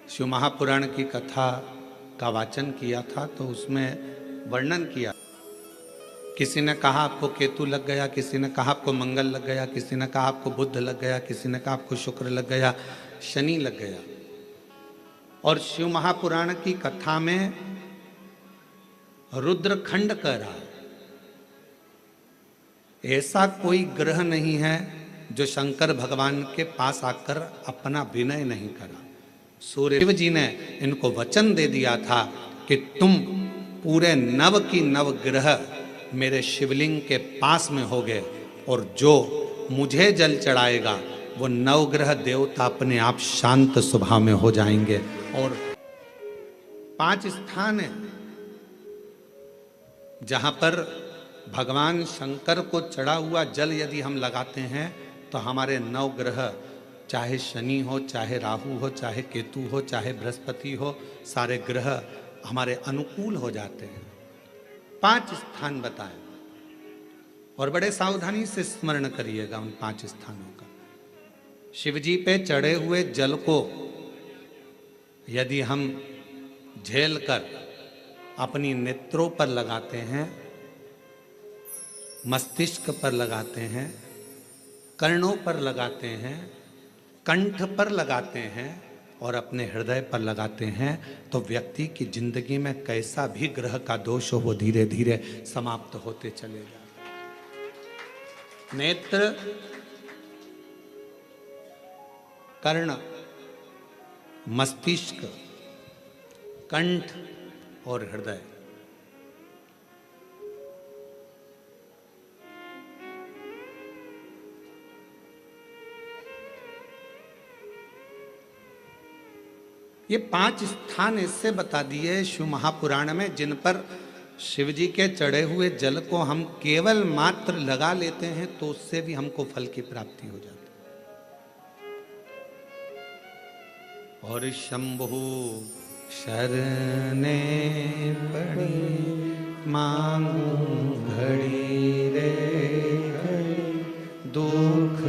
शिव महापुराण की कथा का वाचन किया था तो उसमें वर्णन किया। किसी ने कहा आपको केतु लग गया, किसी ने कहा आपको मंगल लग गया, किसी ने कहा आपको बुध लग गया, किसी ने कहा आपको शुक्र लग गया, शनि लग गया। और शिव महापुराण की कथा में रुद्रखंड कह रहा है ऐसा कोई ग्रह नहीं है जो शंकर भगवान के पास आकर अपना विनय नहीं करा। सूर्य शिव जी ने इनको वचन दे दिया था कि तुम पूरे नव की नव ग्रह मेरे शिवलिंग के पास में होगे और जो मुझे जल चढ़ाएगा वो नवग्रह देवता अपने आप शांत स्वभाव में हो जाएंगे। और 5 स्थान है जहां पर भगवान शंकर को चढ़ा हुआ जल यदि हम लगाते हैं तो हमारे नवग्रह, चाहे शनि हो, चाहे राहु हो, चाहे केतु हो, चाहे बृहस्पति हो, सारे ग्रह हमारे अनुकूल हो जाते हैं। 5 स्थान बताएं और बड़े सावधानी से स्मरण करिएगा उन 5 स्थानों का। शिवजी पे चढ़े हुए जल को यदि हम झेल कर अपनी नेत्रों पर लगाते हैं, मस्तिष्क पर लगाते हैं, कर्णों पर लगाते हैं, कंठ पर लगाते हैं और अपने हृदय पर लगाते हैं तो व्यक्ति की जिंदगी में कैसा भी ग्रह का दोष हो वो धीरे धीरे समाप्त होते चले जाते। नेत्र, कर्ण, मस्तिष्क, कंठ और हृदय, ये 5 स्थान इससे बता दिए शिव महापुराण में जिन पर शिव जी के चढ़े हुए जल को हम केवल मात्र लगा लेते हैं तो उससे भी हमको फल की प्राप्ति हो जाती। और शंभु शरणे पड़ी मांगू घड़ी रे घड़ी दुख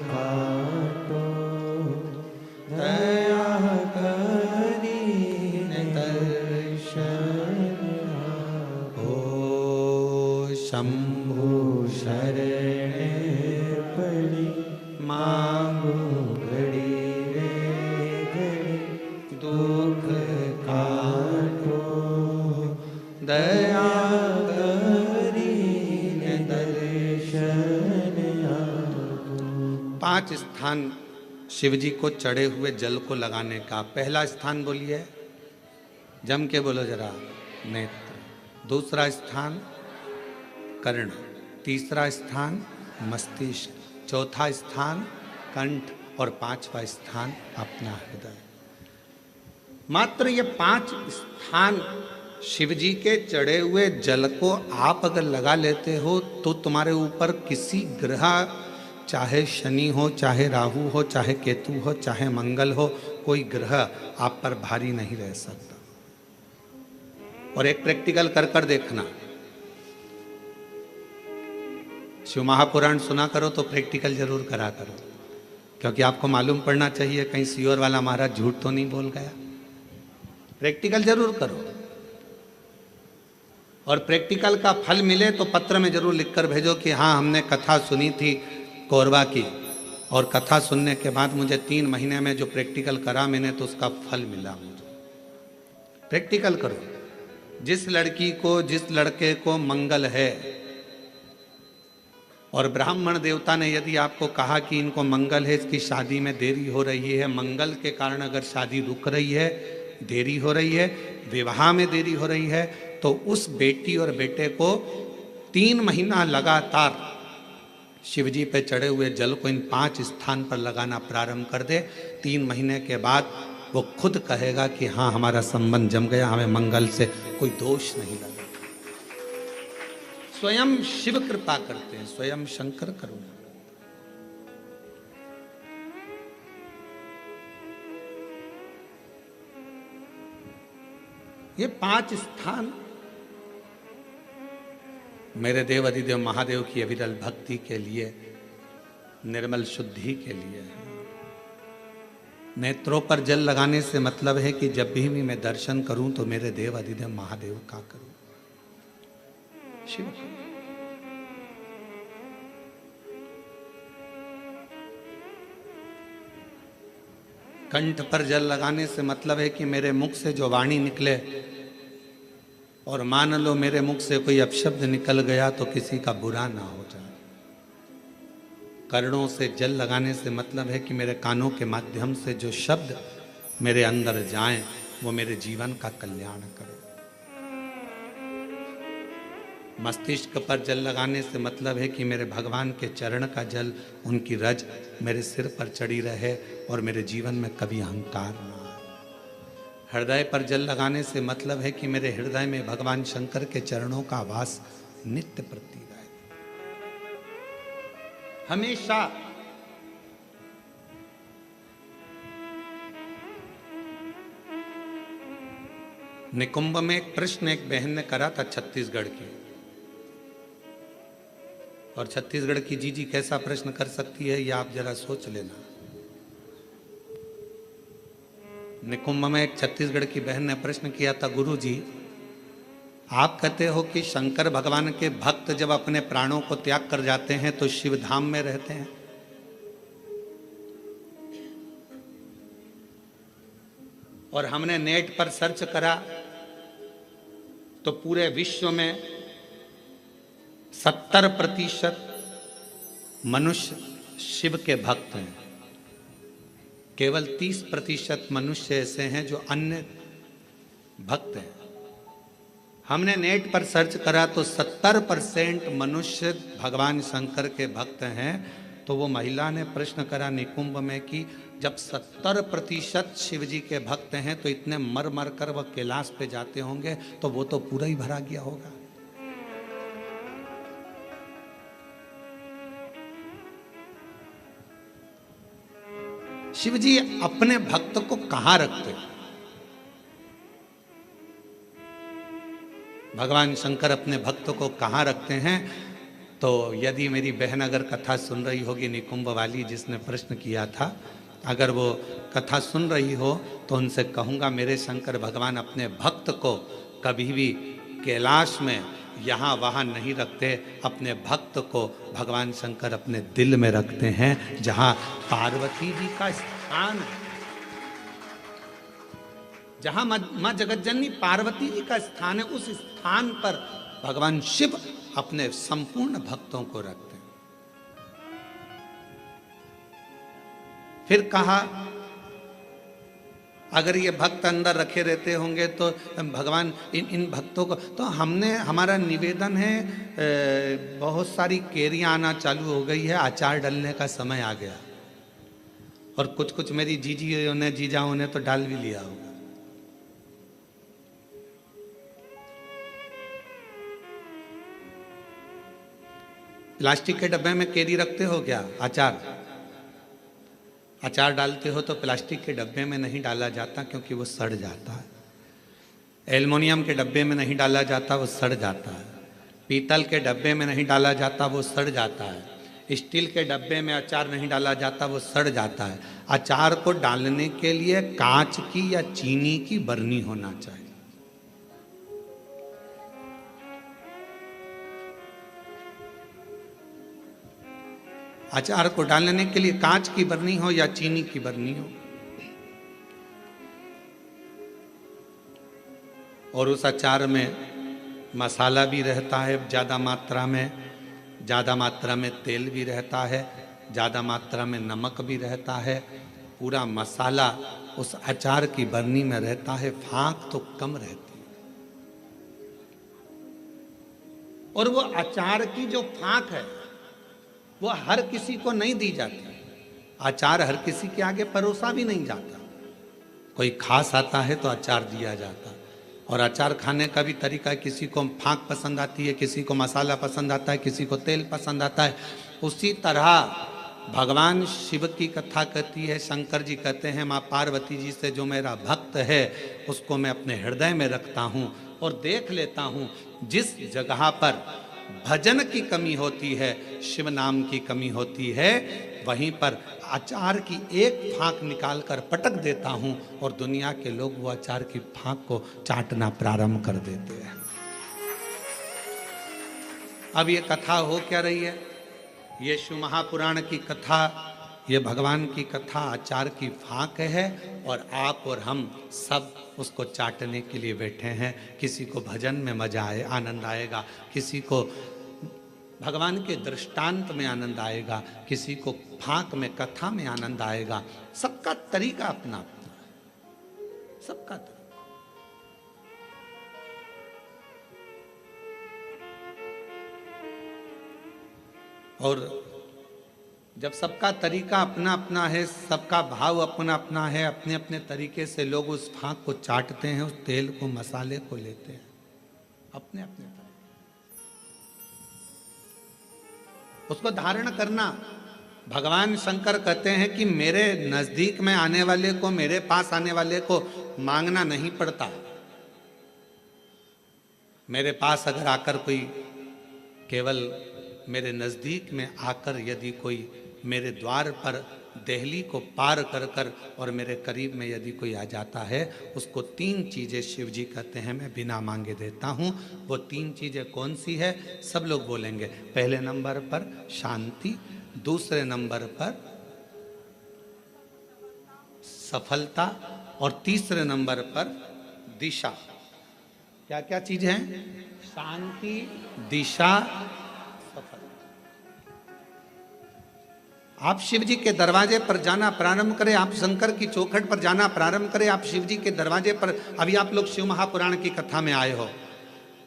काटो दया करी दर्शन हो। शंभु शरणे पड़ी मांगू घड़ी रे घड़ी दुख काटो दया करी दर्शन हो। 5 स्थान शिव जी को चढ़े हुए जल को लगाने का। पहला स्थान बोलिए, जम के बोलो जरा, नेत्र। दूसरा स्थान कर्ण, तीसरा स्थान मस्तिष्क, चौथा स्थान कंठ और 5वां स्थान अपना हृदय। मात्र ये 5 स्थान शिव जी के चढ़े हुए जल को आप अगर लगा लेते हो तो तुम्हारे ऊपर किसी ग्रह, चाहे शनि हो, चाहे राहु हो, चाहे केतु हो, चाहे मंगल हो, कोई ग्रह आप पर भारी नहीं रह सकता। और एक प्रैक्टिकल कर कर देखना, शिव महापुराण सुना करो तो प्रैक्टिकल जरूर करा करो, क्योंकि आपको मालूम पड़ना चाहिए कहीं सीओर वाला महाराज झूठ तो नहीं बोल गया। प्रैक्टिकल जरूर करो और प्रैक्टिकल का फल मिले तो पत्र में जरूर लिखकर भेजो कि हाँ हमने कथा सुनी थी कोरबा की और कथा सुनने के बाद मुझे 3 महीने में जो प्रैक्टिकल करा मैंने तो उसका फल मिला मुझे। प्रैक्टिकल करो। जिस लड़की को, जिस लड़के को मंगल है और ब्राह्मण देवता ने यदि आपको कहा कि इनको मंगल है, इसकी शादी में देरी हो रही है, मंगल के कारण अगर शादी रुक रही है, देरी हो रही है, विवाह में देरी हो रही है, तो उस बेटी और बेटे को 3 महीना लगातार शिवजी पे चढ़े हुए जल को इन 5 स्थान पर लगाना प्रारंभ कर दे। 3 महीने के बाद वो खुद कहेगा कि हाँ हमारा संबंध जम गया, हमें मंगल से कोई दोष नहीं लगा। स्वयं शिव कृपा करते हैं, स्वयं शंकर करुणा। ये 5 स्थान मेरे देव अधिदेव महादेव की अविरल भक्ति के लिए, निर्मल शुद्धि के लिए है। नेत्रों पर जल लगाने से मतलब है कि जब भी मैं दर्शन करूं तो मेरे देव अधिदेव महादेव का करूं, शिव का। कंठ पर जल लगाने से मतलब है कि मेरे मुख से जो वाणी निकले, और मान लो मेरे मुख से कोई अपशब्द निकल गया तो किसी का बुरा ना हो जाए। कर्णों से जल लगाने से मतलब है कि मेरे कानों के माध्यम से जो शब्द मेरे अंदर जाएं वो मेरे जीवन का कल्याण करें। मस्तिष्क पर जल लगाने से मतलब है कि मेरे भगवान के चरण का जल, उनकी रज मेरे सिर पर चढ़ी रहे और मेरे जीवन में कभी अहंकार ना आए। हृदय पर जल लगाने से मतलब है कि मेरे हृदय में भगवान शंकर के चरणों का वास नित्य प्रतीत रहे। हमेशा निकुंभ में एक प्रश्न एक बहन ने करा था छत्तीसगढ़ की, और छत्तीसगढ़ की जीजी कैसा प्रश्न कर सकती है ये आप जरा सोच लेना। निकुंभ में एक छत्तीसगढ़ की बहन ने प्रश्न किया था, गुरु जी आप कहते हो कि शंकर भगवान के भक्त जब अपने प्राणों को त्याग कर जाते हैं तो शिव धाम में रहते हैं, और हमने नेट पर सर्च करा तो पूरे विश्व में 70% मनुष्य शिव के भक्त हैं, केवल 30% मनुष्य ऐसे हैं जो अन्य भक्त हैं। हमने नेट पर सर्च करा तो 70% मनुष्य भगवान शंकर के भक्त हैं। तो वो महिला ने प्रश्न करा निकुंभ में कि जब 70% शिव जी के भक्त हैं तो इतने मर मर कर वह कैलाश पे जाते होंगे तो वो तो पूरा ही भरा गया होगा। शिव जी अपने भक्त को कहां रखते? भगवान शंकर अपने भक्त को कहां रखते हैं? तो यदि मेरी बहन अगर कथा सुन रही होगी निकुंभ वाली जिसने प्रश्न किया था, अगर वो कथा सुन रही हो तो उनसे कहूँगा मेरे शंकर भगवान अपने भक्त को कभी भी कैलाश में यहाँ वहाँ नहीं रखते। अपने भक्त को भगवान शंकर अपने दिल में रखते हैं, जहाँ पार्वती जी का स्थान है, जहाँ माँ जगतजननी पार्वती जी का स्थान है, उस स्थान पर भगवान शिव अपने संपूर्ण भक्तों को रखते हैं। फिर कहा अगर ये भक्त अंदर रखे रहते होंगे तो भगवान इन भक्तों को, तो हमारा निवेदन है, बहुत सारी केरियां आना चालू हो गई है, अचार डालने का समय आ गया, और कुछ कुछ मेरी जीजियों ने जीजाओं ने तो डाल भी लिया होगा। प्लास्टिक के डब्बे में केरी रखते हो क्या? अचार डालते हो तो प्लास्टिक के डब्बे में नहीं डाला जाता क्योंकि वो सड़ जाता है। एल्युमिनियम के डब्बे में नहीं डाला जाता, वो सड़ जाता है। पीतल के डब्बे में नहीं डाला जाता, वो सड़ जाता है। स्टील के डब्बे में अचार नहीं डाला जाता, वो सड़ जाता है। अचार को डालने के लिए कांच की या चीनी की बरनी होना चाहिए। अचार को डालने के लिए कांच की बरनी हो या चीनी की बरनी हो, और उस अचार में मसाला भी रहता है ज़्यादा मात्रा में तेल भी रहता है, ज़्यादा मात्रा में नमक भी रहता है। पूरा मसाला उस अचार की बरनी में रहता है, फाँक तो कम रहती है। और वो अचार की जो फाँक है वो हर किसी को नहीं दी जाती। अचार हर किसी के आगे परोसा भी नहीं जाता। कोई खास आता है तो अचार दिया जाता, और अचार खाने का भी तरीका, किसी को फाँक पसंद आती है, किसी को मसाला पसंद आता है, किसी को तेल पसंद आता है। उसी तरह भगवान शिव की कथा कहती है, शंकर जी कहते हैं माँ पार्वती जी से जो मेरा भक्त है उसको मैं अपने हृदय में रखता हूँ और देख लेता हूँ जिस जगह पर भजन की कमी होती है, शिव नाम की कमी होती है, वहीं पर अचार की एक फांक निकालकर पटक देता हूं और दुनिया के लोग वो अचार की फांक को चाटना प्रारंभ कर देते हैं। अब ये कथा हो क्या रही है? ये शिव महापुराण की कथा, ये भगवान की कथा अचार की फांक है और आप और हम सब उसको चाटने के लिए बैठे हैं। किसी को भजन में मजा आए, आनंद आएगा, किसी को भगवान के दृष्टांत में आनंद आएगा, किसी को फांक में, कथा में आनंद आएगा। सबका तरीका अपना अपना, सबका तरीका। और जब सबका तरीका अपना अपना है, सबका भाव अपना अपना है, अपने अपने तरीके से लोग उस फांक को चाटते हैं, उस तेल को, मसाले को लेते हैं अपने अपने तरीके। उसको धारण करना, भगवान शंकर कहते हैं कि मेरे नजदीक में आने वाले को, मेरे पास आने वाले को मांगना नहीं पड़ता। मेरे पास अगर आकर कोई, केवल मेरे नज़दीक में आकर यदि कोई मेरे द्वार पर देहली को पार कर कर और मेरे करीब में यदि कोई आ जाता है, उसको 3 चीज़ें शिव जी कहते हैं मैं बिना मांगे देता हूँ। वो 3 चीज़ें कौन सी है? सब लोग बोलेंगे। पहले नंबर पर शांति, दूसरे नंबर पर सफलता और तीसरे नंबर पर दिशा। क्या क्या चीज़ हैं? शांति, दिशा, आप शिव जी के दरवाजे पर जाना प्रारंभ करें, आप शंकर की चौखट पर जाना प्रारंभ करें, आप शिव जी के दरवाजे पर। अभी आप लोग शिव महापुराण की कथा में आए हो,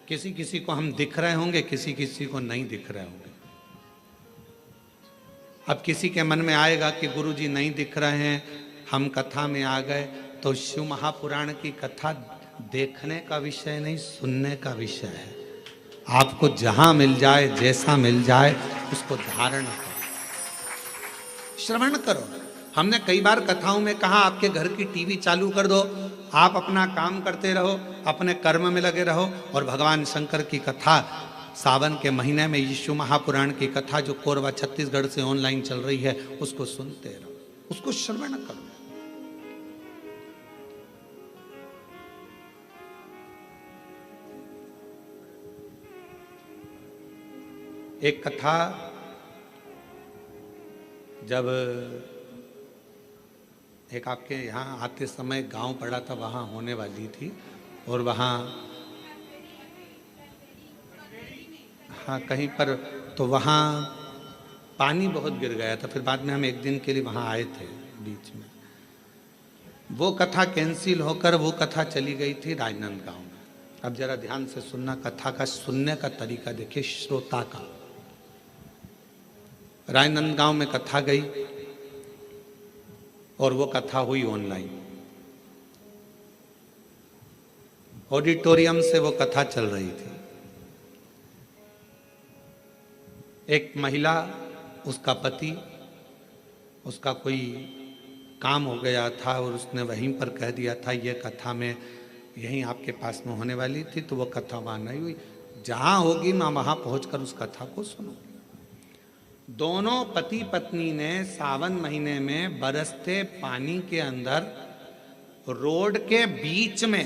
किसी किसी को हम दिख रहे होंगे, किसी किसी को नहीं दिख रहे होंगे। अब किसी के मन में आएगा कि गुरु जी नहीं दिख रहे हैं, हम कथा में आ गए। तो शिव महापुराण की कथा देखने का विषय नहीं, सुनने का विषय है। आपको जहां मिल जाए, जैसा मिल जाए, उसको धारण करो, श्रवण करो। हमने कई बार कथाओं में कहा आपके घर की टीवी चालू कर दो, आप अपना काम करते रहो, अपने कर्म में लगे रहो और भगवान शंकर की कथा सावन के महीने में यीशु महापुराण की कथा जो कोरबा छत्तीसगढ़ से ऑनलाइन चल रही है उसको सुनते रहो, उसको श्रवण करो। एक कथा जब एक आपके यहाँ आते समय गांव पड़ा था, वहाँ होने वाली थी और वहाँ हाँ कहीं पर, तो वहाँ पानी बहुत गिर गया था। फिर बाद में हम एक दिन के लिए वहाँ आए थे बीच में। वो कथा कैंसिल होकर वो कथा चली गई थी राजनांदगांव में। अब जरा ध्यान से सुनना, कथा का सुनने का तरीका देखिए श्रोता का। राजनांदगांव में कथा गई और वो कथा हुई ऑनलाइन, ऑडिटोरियम से वो कथा चल रही थी। एक महिला, उसका पति, उसका कोई काम हो गया था और उसने वहीं पर कह दिया था ये कथा में यहीं आपके पास में होने वाली थी, तो वो कथा वहाँ नहीं हुई। जहाँ होगी मैं वहाँ पहुँचकर उस कथा को सुनूंगी। दोनों पति पत्नी ने सावन महीने में बरसते पानी के अंदर रोड के बीच में,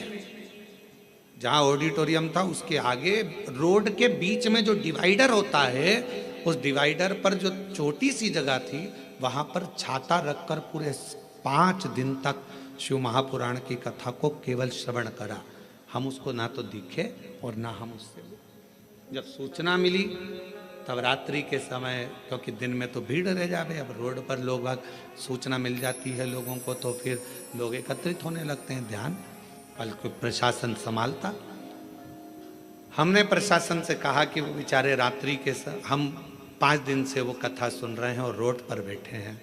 जहाँ ऑडिटोरियम था उसके आगे रोड के बीच में जो डिवाइडर होता है, उस डिवाइडर पर जो छोटी सी जगह थी वहाँ पर छाता रखकर पूरे 5 दिन तक शिव महापुराण की कथा को केवल श्रवण करा। हम उसको ना तो दिखे और ना हम उससे, जब सूचना मिली तब रात्रि के समय, क्योंकि दिन में तो भीड़ रह जावे, अब रोड पर लोग सूचना मिल जाती है लोगों को तो फिर लोग एकत्रित होने लगते हैं, ध्यान बल्कि प्रशासन संभालता। हमने प्रशासन से कहा कि वो बेचारे रात्रि के हम 5 दिन से वो कथा सुन रहे हैं और रोड पर बैठे हैं,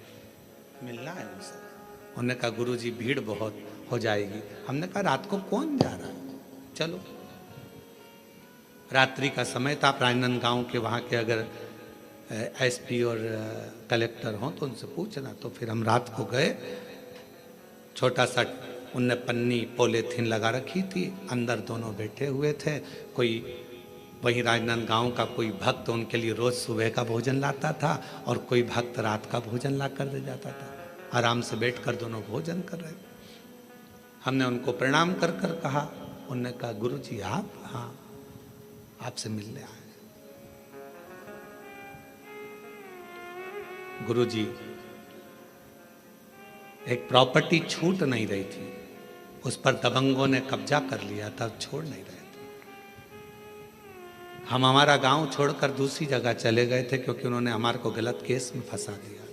मिलना है उनसे। उन्होंने कहा गुरुजी भीड़ बहुत हो जाएगी। हमने कहा रात को कौन जा रहा है, चलो। रात्रि का समय था। राजनांदगांव के वहाँ के अगर एसपी और कलेक्टर हों तो उनसे पूछना। तो फिर हम रात को गए। छोटा सा उनने पन्नी पॉलीथीन लगा रखी थी, अंदर दोनों बैठे हुए थे। कोई वहीं राजनांदगांव का कोई भक्त उनके लिए रोज सुबह का भोजन लाता था और कोई भक्त रात का भोजन ला कर दे जाता था। आराम से बैठकर दोनों भोजन कर रहे थे। हमने उनको प्रणाम कर कर कहा, उन्होंने कहा गुरु जी आप? हाँ, आपसे मिलने आए। गुरु जी, एक प्रॉपर्टी छूट नहीं रही थी, उस पर दबंगों ने कब्जा कर लिया था, छोड़ नहीं रहे थे। हम हमारा गांव छोड़कर दूसरी जगह चले गए थे क्योंकि उन्होंने हमारे को गलत केस में फंसा दिया था।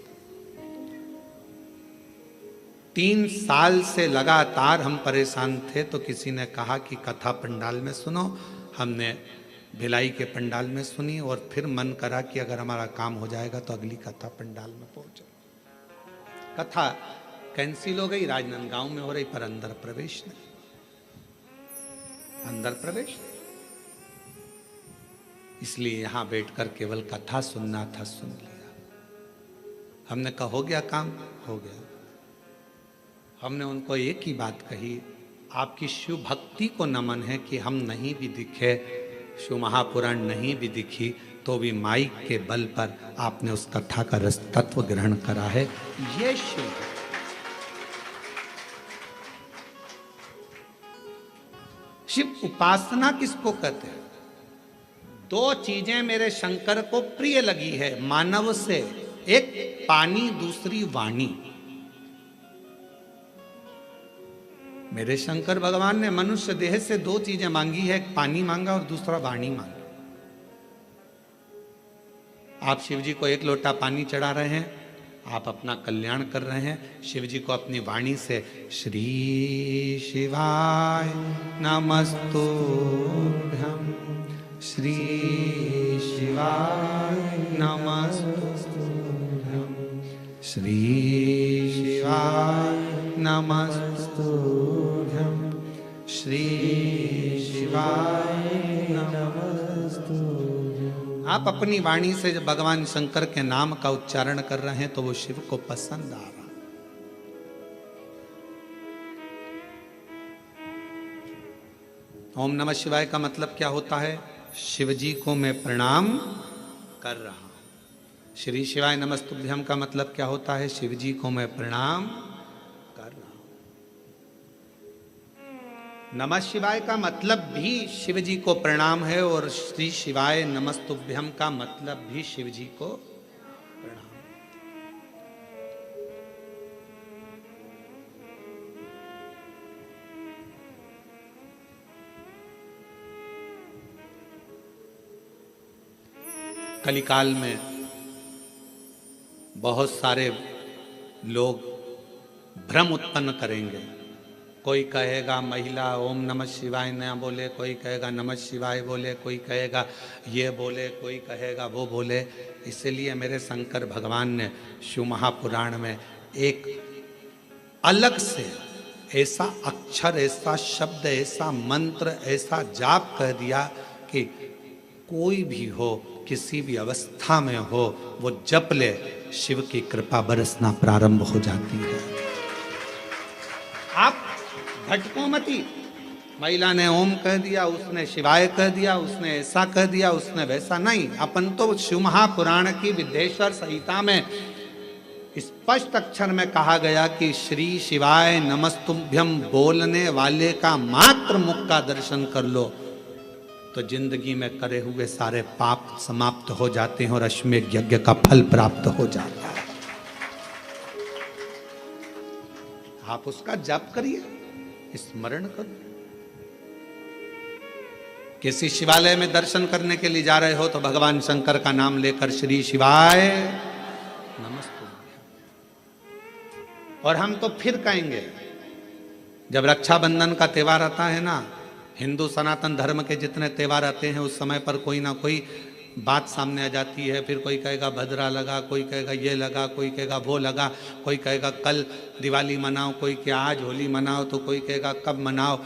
3 साल से लगातार हम परेशान थे, तो किसी ने कहा कि कथा पंडाल में सुनो। हमने भिलाई के पंडाल में सुनी और फिर मन करा कि अगर हमारा काम हो जाएगा तो अगली कथा पंडाल में पहुंचो। कथा कैंसिल हो गई, राजनांदगांव में हो रही, पर अंदर प्रवेश नहीं, अंदर प्रवेश नहीं। इसलिए यहां बैठकर केवल कथा सुनना था, सुन लिया। हमने कहा हो गया काम, हो गया। हमने उनको एक ही बात कही, आपकी शिव भक्ति को नमन है कि हम नहीं भी दिखे, शिव महापुराण नहीं भी दिखी, तो भी माइक के बल पर आपने उस कथा का रस तत्व ग्रहण करा है। ये शिव शिव उपासना किसको कहते हैं? 2 चीजें मेरे शंकर को प्रिय लगी है मानव से, एक पानी, दूसरी वाणी। मेरे शंकर भगवान ने मनुष्य देह से 2 चीजें मांगी है, एक पानी मांगा और दूसरा वाणी मांगी। आप शिव जी को 1 लोटा पानी चढ़ा रहे हैं, आप अपना कल्याण कर रहे हैं। शिव जी को अपनी वाणी से श्री शिवाय नमस्तुभ्यं, श्री शिवाय नमस्तुभ्यं, श्री शिवाय नमस्तुभ्यं, श्री शिवाय नमस्तुभ्यं। आप अपनी वाणी से जब भगवान शंकर के नाम का उच्चारण कर रहे हैं तो वो शिव को पसंद आ रहा। ओम नमः शिवाय का मतलब क्या होता है? शिव जी को मैं प्रणाम कर रहा हूं। श्री शिवाय नमस्तुभ्यम का मतलब क्या होता है? शिव जी को मैं प्रणाम कर रहा हूं। नमः शिवाय का मतलब भी शिव जी को प्रणाम है और श्री शिवाय नमस्तुभ्यम का मतलब भी शिव जी को प्रणाम। कलिकाल में बहुत सारे लोग भ्रम उत्पन्न करेंगे। कोई कहेगा महिला ओम नमः शिवाय न बोले, कोई कहेगा नमः शिवाय बोले, कोई कहेगा ये बोले, कोई कहेगा वो बोले। इसलिए मेरे शंकर भगवान ने शिव महापुराण में एक अलग से ऐसा अक्षर, ऐसा शब्द, ऐसा मंत्र, ऐसा जाप कह दिया कि कोई भी हो, किसी भी अवस्था में हो, वो जप ले, शिव की कृपा बरसना प्रारंभ हो जाती है। आप भटको मती। महिला ने ओम कह दिया, उसने शिवाय कह दिया, उसने ऐसा कह दिया, उसने वैसा नहीं। अपन तो शिव महापुराण की विद्येश्वर संहिता में स्पष्ट अक्षर में कहा गया कि श्री शिवाय नमस्तुभ्यम बोलने वाले का मात्र मुख का दर्शन कर लो तो जिंदगी में करे हुए सारे पाप समाप्त हो जाते हैं और अश्वमेध यज्ञ का फल प्राप्त हो जाता है। आप उसका जप करिए, स्मरण करो। किसी शिवालय में दर्शन करने के लिए जा रहे हो तो भगवान शंकर का नाम लेकर श्री शिवाय नमस्तुभ्यं। और हम तो फिर कहेंगे, जब रक्षाबंधन का त्योहार आता है ना, हिंदू सनातन धर्म के जितने त्योहार आते हैं उस समय पर कोई ना कोई बात सामने आ जाती है। फिर कोई कहेगा भद्रा लगा, कोई कहेगा ये लगा, कोई कहेगा वो लगा, कोई कहेगा कल दिवाली मनाओ, कोई क्या आज होली मनाओ, तो कोई कहेगा कब मनाओ।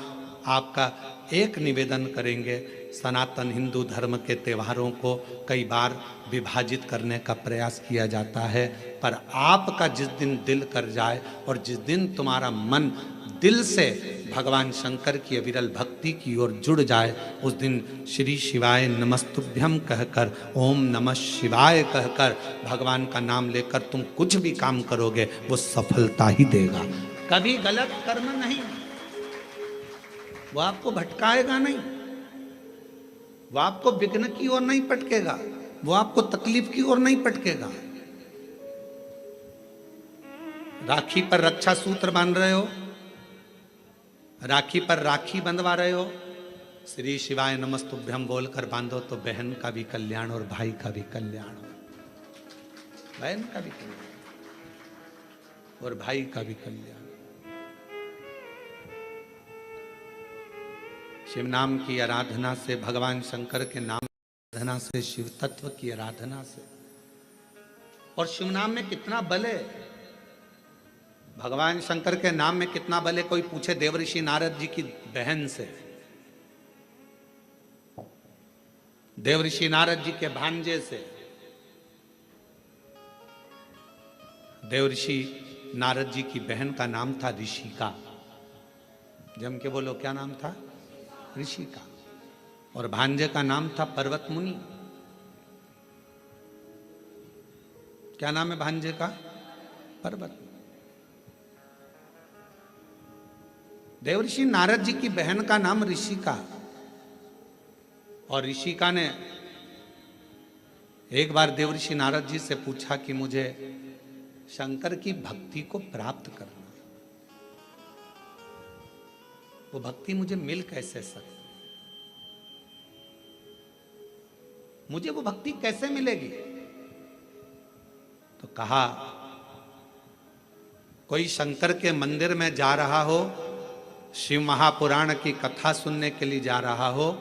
आपका एक निवेदन करेंगे, सनातन हिंदू धर्म के त्योहारों को कई बार विभाजित करने का प्रयास किया जाता है, पर आपका जिस दिन दिल कर जाए और जिस दिन तुम्हारा मन दिल से भगवान शंकर की अविरल भक्ति की ओर जुड़ जाए, उस दिन श्री शिवाय नमस्तुभ्यम कहकर, ओम नमः शिवाय कहकर भगवान का नाम लेकर तुम कुछ भी काम करोगे वो सफलता ही देगा। कभी गलत कर्म नहीं, वो आपको भटकाएगा नहीं, वो आपको विघ्न की ओर नहीं पटकेगा, वो आपको तकलीफ की ओर नहीं पटकेगा। राखी पर रक्षा सूत्र बांध रहे हो, राखी पर राखी बंधवा रहे हो, श्री शिवाय नमस्तुभ्यम बोलकर बांधो तो बहन का भी कल्याण और भाई का भी कल्याण हो, बहन का भी कल्याण और भाई का भी कल्याण। शिव नाम की आराधना से, भगवान शंकर के नाम की आराधना से, शिव तत्व की आराधना से, और शिव नाम में कितना बल है, भगवान शंकर के नाम में कितना बल है। कोई पूछे देवऋषि नारद जी की बहन से, देवऋषि नारद जी के भांजे से। देवऋषि नारद जी की बहन का नाम था ऋषिका। जम के बोलो, क्या नाम था? ऋषिका। और भांजे का नाम था पर्वत मुनि। क्या नाम है भांजे का? पर्वत। देवऋषि नारद जी की बहन का नाम ऋषिका, और ऋषिका ने एक बार देवऋषि नारद जी से पूछा कि मुझे शंकर की भक्ति को प्राप्त करना, वो भक्ति मुझे मिल कैसे सकती, मुझे वो भक्ति कैसे मिलेगी? तो कहा, कोई शंकर के मंदिर में जा रहा हो, शिव महापुराण की कथा सुनने के लिए जा रहा हो,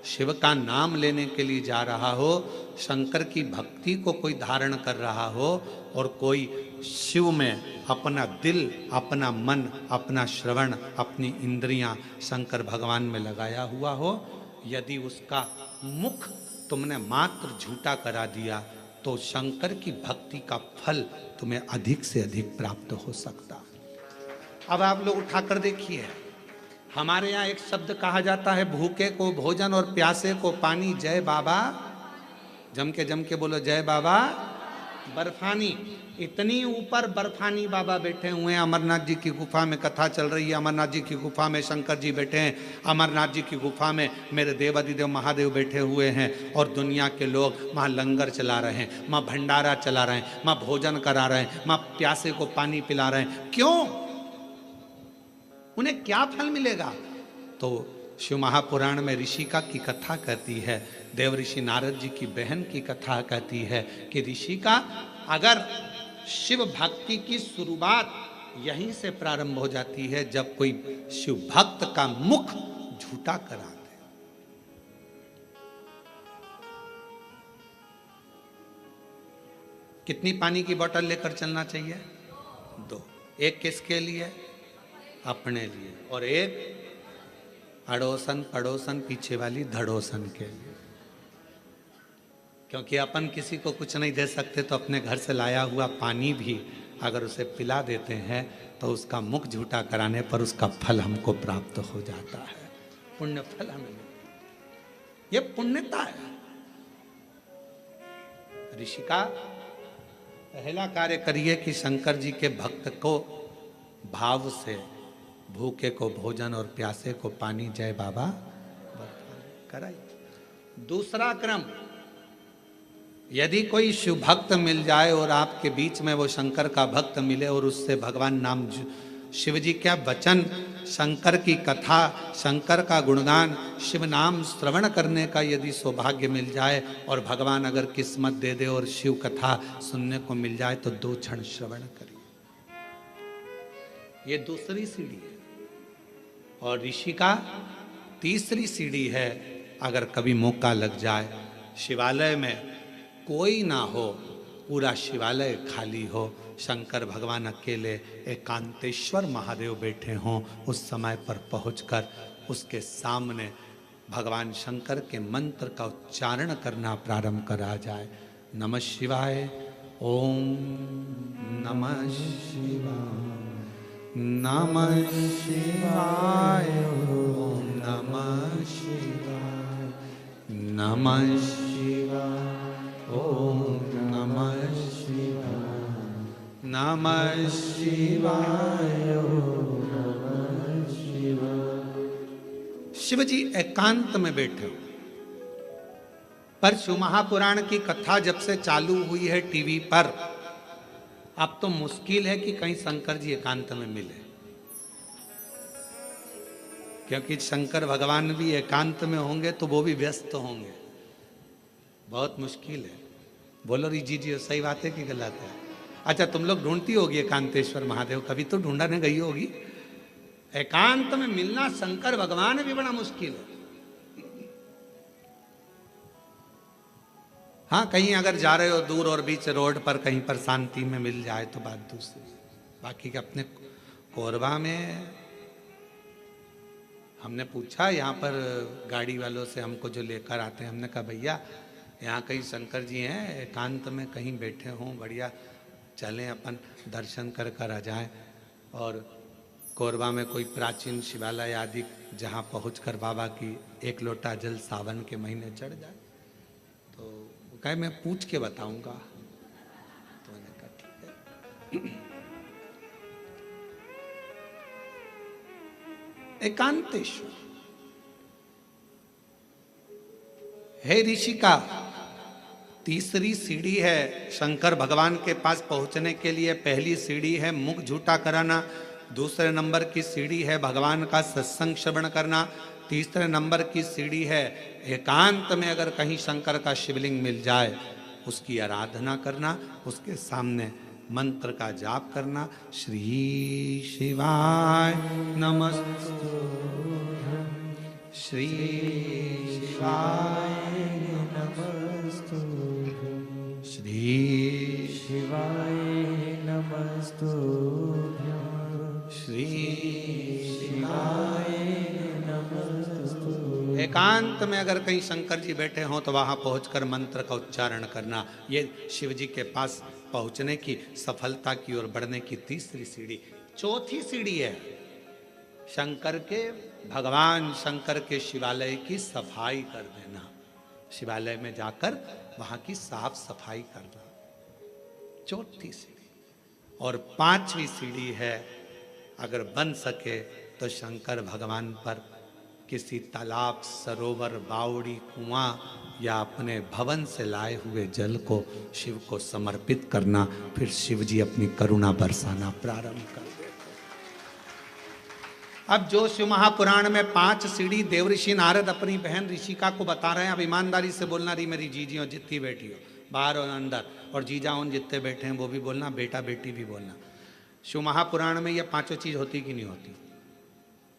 शिव का नाम लेने के लिए जा रहा हो, शंकर की भक्ति को कोई धारण कर रहा हो, और कोई शिव में अपना दिल, अपना मन, अपना श्रवण, अपनी इंद्रियां शंकर भगवान में लगाया हुआ हो, यदि उसका मुख तुमने मात्र झूठा करा दिया तो शंकर की भक्ति का फल तुम्हें अधिक से अधिक प्राप्त हो सकता। अब आप लोग उठाकर देखिए, हमारे यहाँ एक शब्द कहा जाता है, भूखे को भोजन और प्यासे को पानी, जय बाबा। जम के बोलो, जय बाबा बर्फानी। इतनी ऊपर बर्फानी बाबा बैठे हुए हैं। अमरनाथ जी की गुफा में कथा चल रही है, अमरनाथ जी की गुफा में शंकर जी बैठे हैं, अमरनाथ जी की गुफा में मेरे देवादिदेव महादेव बैठे हुए हैं, और दुनिया के लोग वहाँ लंगर चला रहे हैं, वहाँ भंडारा चला रहे हैं, वहाँ भोजन करा रहे हैं, वहाँ प्यासे को पानी पिला रहे हैं। क्यों? उन्हें क्या फल मिलेगा? तो शिव महापुराण में ऋषिका की कथा कहती है, देवऋषि नारद जी की बहन की कथा कहती है कि ऋषिका, अगर शिव भक्ति की शुरुआत यहीं से प्रारंभ हो जाती है जब कोई शिव भक्त का मुख झूठा करा दे। कितनी पानी की बोतल लेकर चलना चाहिए? 2। एक किसके लिए? अपने लिए, और एक अड़ोसन पड़ोसन पीछे वाली धड़ोसन के लिए। क्योंकि अपन किसी को कुछ नहीं दे सकते, तो अपने घर से लाया हुआ पानी भी अगर उसे पिला देते हैं तो उसका मुख झूठा कराने पर उसका फल हमको प्राप्त हो जाता है, पुण्य फल हमें मिलता है। ये पुण्यता है। ऋषिका, पहला कार्य करिए कि शंकर जी के भक्त को भाव से, भूखे को भोजन और प्यासे को पानी, जय बाबा कराइए। दूसरा क्रम, यदि कोई शिव भक्त मिल जाए और आपके बीच में वो शंकर का भक्त मिले और उससे भगवान नाम, शिव जी क्या वचन, शंकर की कथा, शंकर का गुणगान, शिव नाम श्रवण करने का यदि सौभाग्य मिल जाए और भगवान अगर किस्मत दे दे और शिव कथा सुनने को मिल जाए तो 2 क्षण श्रवण करिए। ये दूसरी सीढ़ी है। और ऋषि का तीसरी सीढ़ी है, अगर कभी मौका लग जाए, शिवालय में कोई ना हो, पूरा शिवालय खाली हो, शंकर भगवान अकेले एकांतेश्वर महादेव बैठे हों, उस समय पर पहुंचकर उसके सामने भगवान शंकर के मंत्र का उच्चारण करना प्रारंभ करा जाए। नमः शिवाय, ओम नमः शिवाय, नमः शिवाय। ओम नमः शिवाय। नमः शिवाय। ओम नमः शिवाय। नमः शिवाय। ओम नमः शिवाय। शिव जी एकांत में बैठे हो, पर शिव महापुराण की कथा जब से चालू हुई है टीवी पर, अब तो मुश्किल है कि कहीं शंकर जी एकांत में मिले, क्योंकि शंकर भगवान भी एकांत में होंगे तो वो भी व्यस्त होंगे, बहुत मुश्किल है। बोलो रिजी जी, सही बात है कि गलत है? अच्छा, तुम लोग ढूंढती होगी एकांतेश्वर महादेव, कभी तो ढूंढा नहीं गई होगी। एकांत में मिलना शंकर भगवान भी बड़ा मुश्किल है। हाँ, कहीं अगर जा रहे हो दूर और बीच रोड पर कहीं पर शांति में मिल जाए तो बात दूसरी, बाकी के अपने कोरबा में हमने पूछा, यहाँ पर गाड़ी वालों से हमको जो लेकर आते हैं, हमने कहा भैया यहाँ कहीं शंकर जी हैं एकांत में कहीं बैठे हों, बढ़िया चलें अपन दर्शन कर कर आ जाएं, और कोरबा में कोई प्राचीन शिवालय आदि जहाँ पहुँचकर बाबा की एक लोटा जल सावन के महीने चढ़ जाए। तो कहे मैं पूछ के बताऊंगा। तो मैंने कहा ठीक है। एकांतेश्वर हे ऋषिका, तीसरी सीढ़ी है शंकर भगवान के पास पहुंचने के लिए। पहली सीढ़ी है मुख झूठा कराना, दूसरे नंबर की सीढ़ी है भगवान का सत्संग श्रवण करना, तीसरे नंबर की सीढ़ी है एकांत में अगर कहीं शंकर का शिवलिंग मिल जाए उसकी आराधना करना, उसके सामने मंत्र का जाप करना। श्री शिवाय नमस्तु, श्री शिवाय नमस्तु, श्री शिवाय नमस्तु, श्री शिवाय नमस्तु। एकांत में अगर कहीं शंकर जी बैठे हों तो वहां पहुंचकर मंत्र का उच्चारण करना। ये शिव जी के पास पहुंचने की, सफलता की ओर बढ़ने की तीसरी सीढ़ी। चौथी सीढ़ी है शंकर के, भगवान शंकर के शिवालय की सफाई कर देना, शिवालय में जाकर वहां की साफ सफाई करना, चौथी सीढ़ी। और पांचवी सीढ़ी है अगर बन सके तो शंकर भगवान पर किसी तालाब, सरोवर, बावड़ी, कुआं या अपने भवन से लाए हुए जल को शिव को समर्पित करना, फिर शिव जी अपनी करुणा बरसाना प्रारंभ कर देते। अब जो शिव महापुराण में 5 सीढ़ी देवऋषि नारद अपनी बहन ऋषिका को बता रहे हैं, अब ईमानदारी से बोलना रही मेरी जीजी हो जितनी बैठी हो बाहर और अंदर, और जीजा उन जितने बैठे हैं वो भी बोलना, बेटा बेटी भी बोलना। शिव महापुराण में ये 5 चीज होती कि नहीं होती?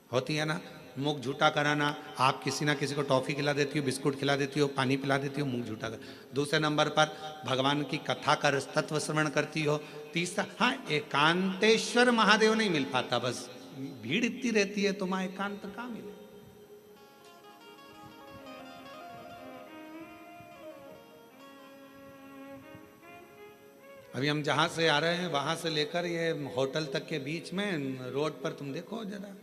होती है ना। मुख झूठा कराना, आप किसी ना किसी को टॉफी खिला देती हो, बिस्कुट खिला देती हो, पानी पिला देती हो, मुख झूठा कर। दूसरे नंबर पर भगवान की कथा का तत्व श्रवण करती हो। तीसरा, हाँ एकांतेश्वर महादेव नहीं मिल पाता, बस भीड़ इतनी रहती है तो मां एकांत कहाँ मिले। अभी हम जहां से आ रहे हैं वहां से लेकर ये होटल तक के बीच में रोड पर तुम देखो जरा,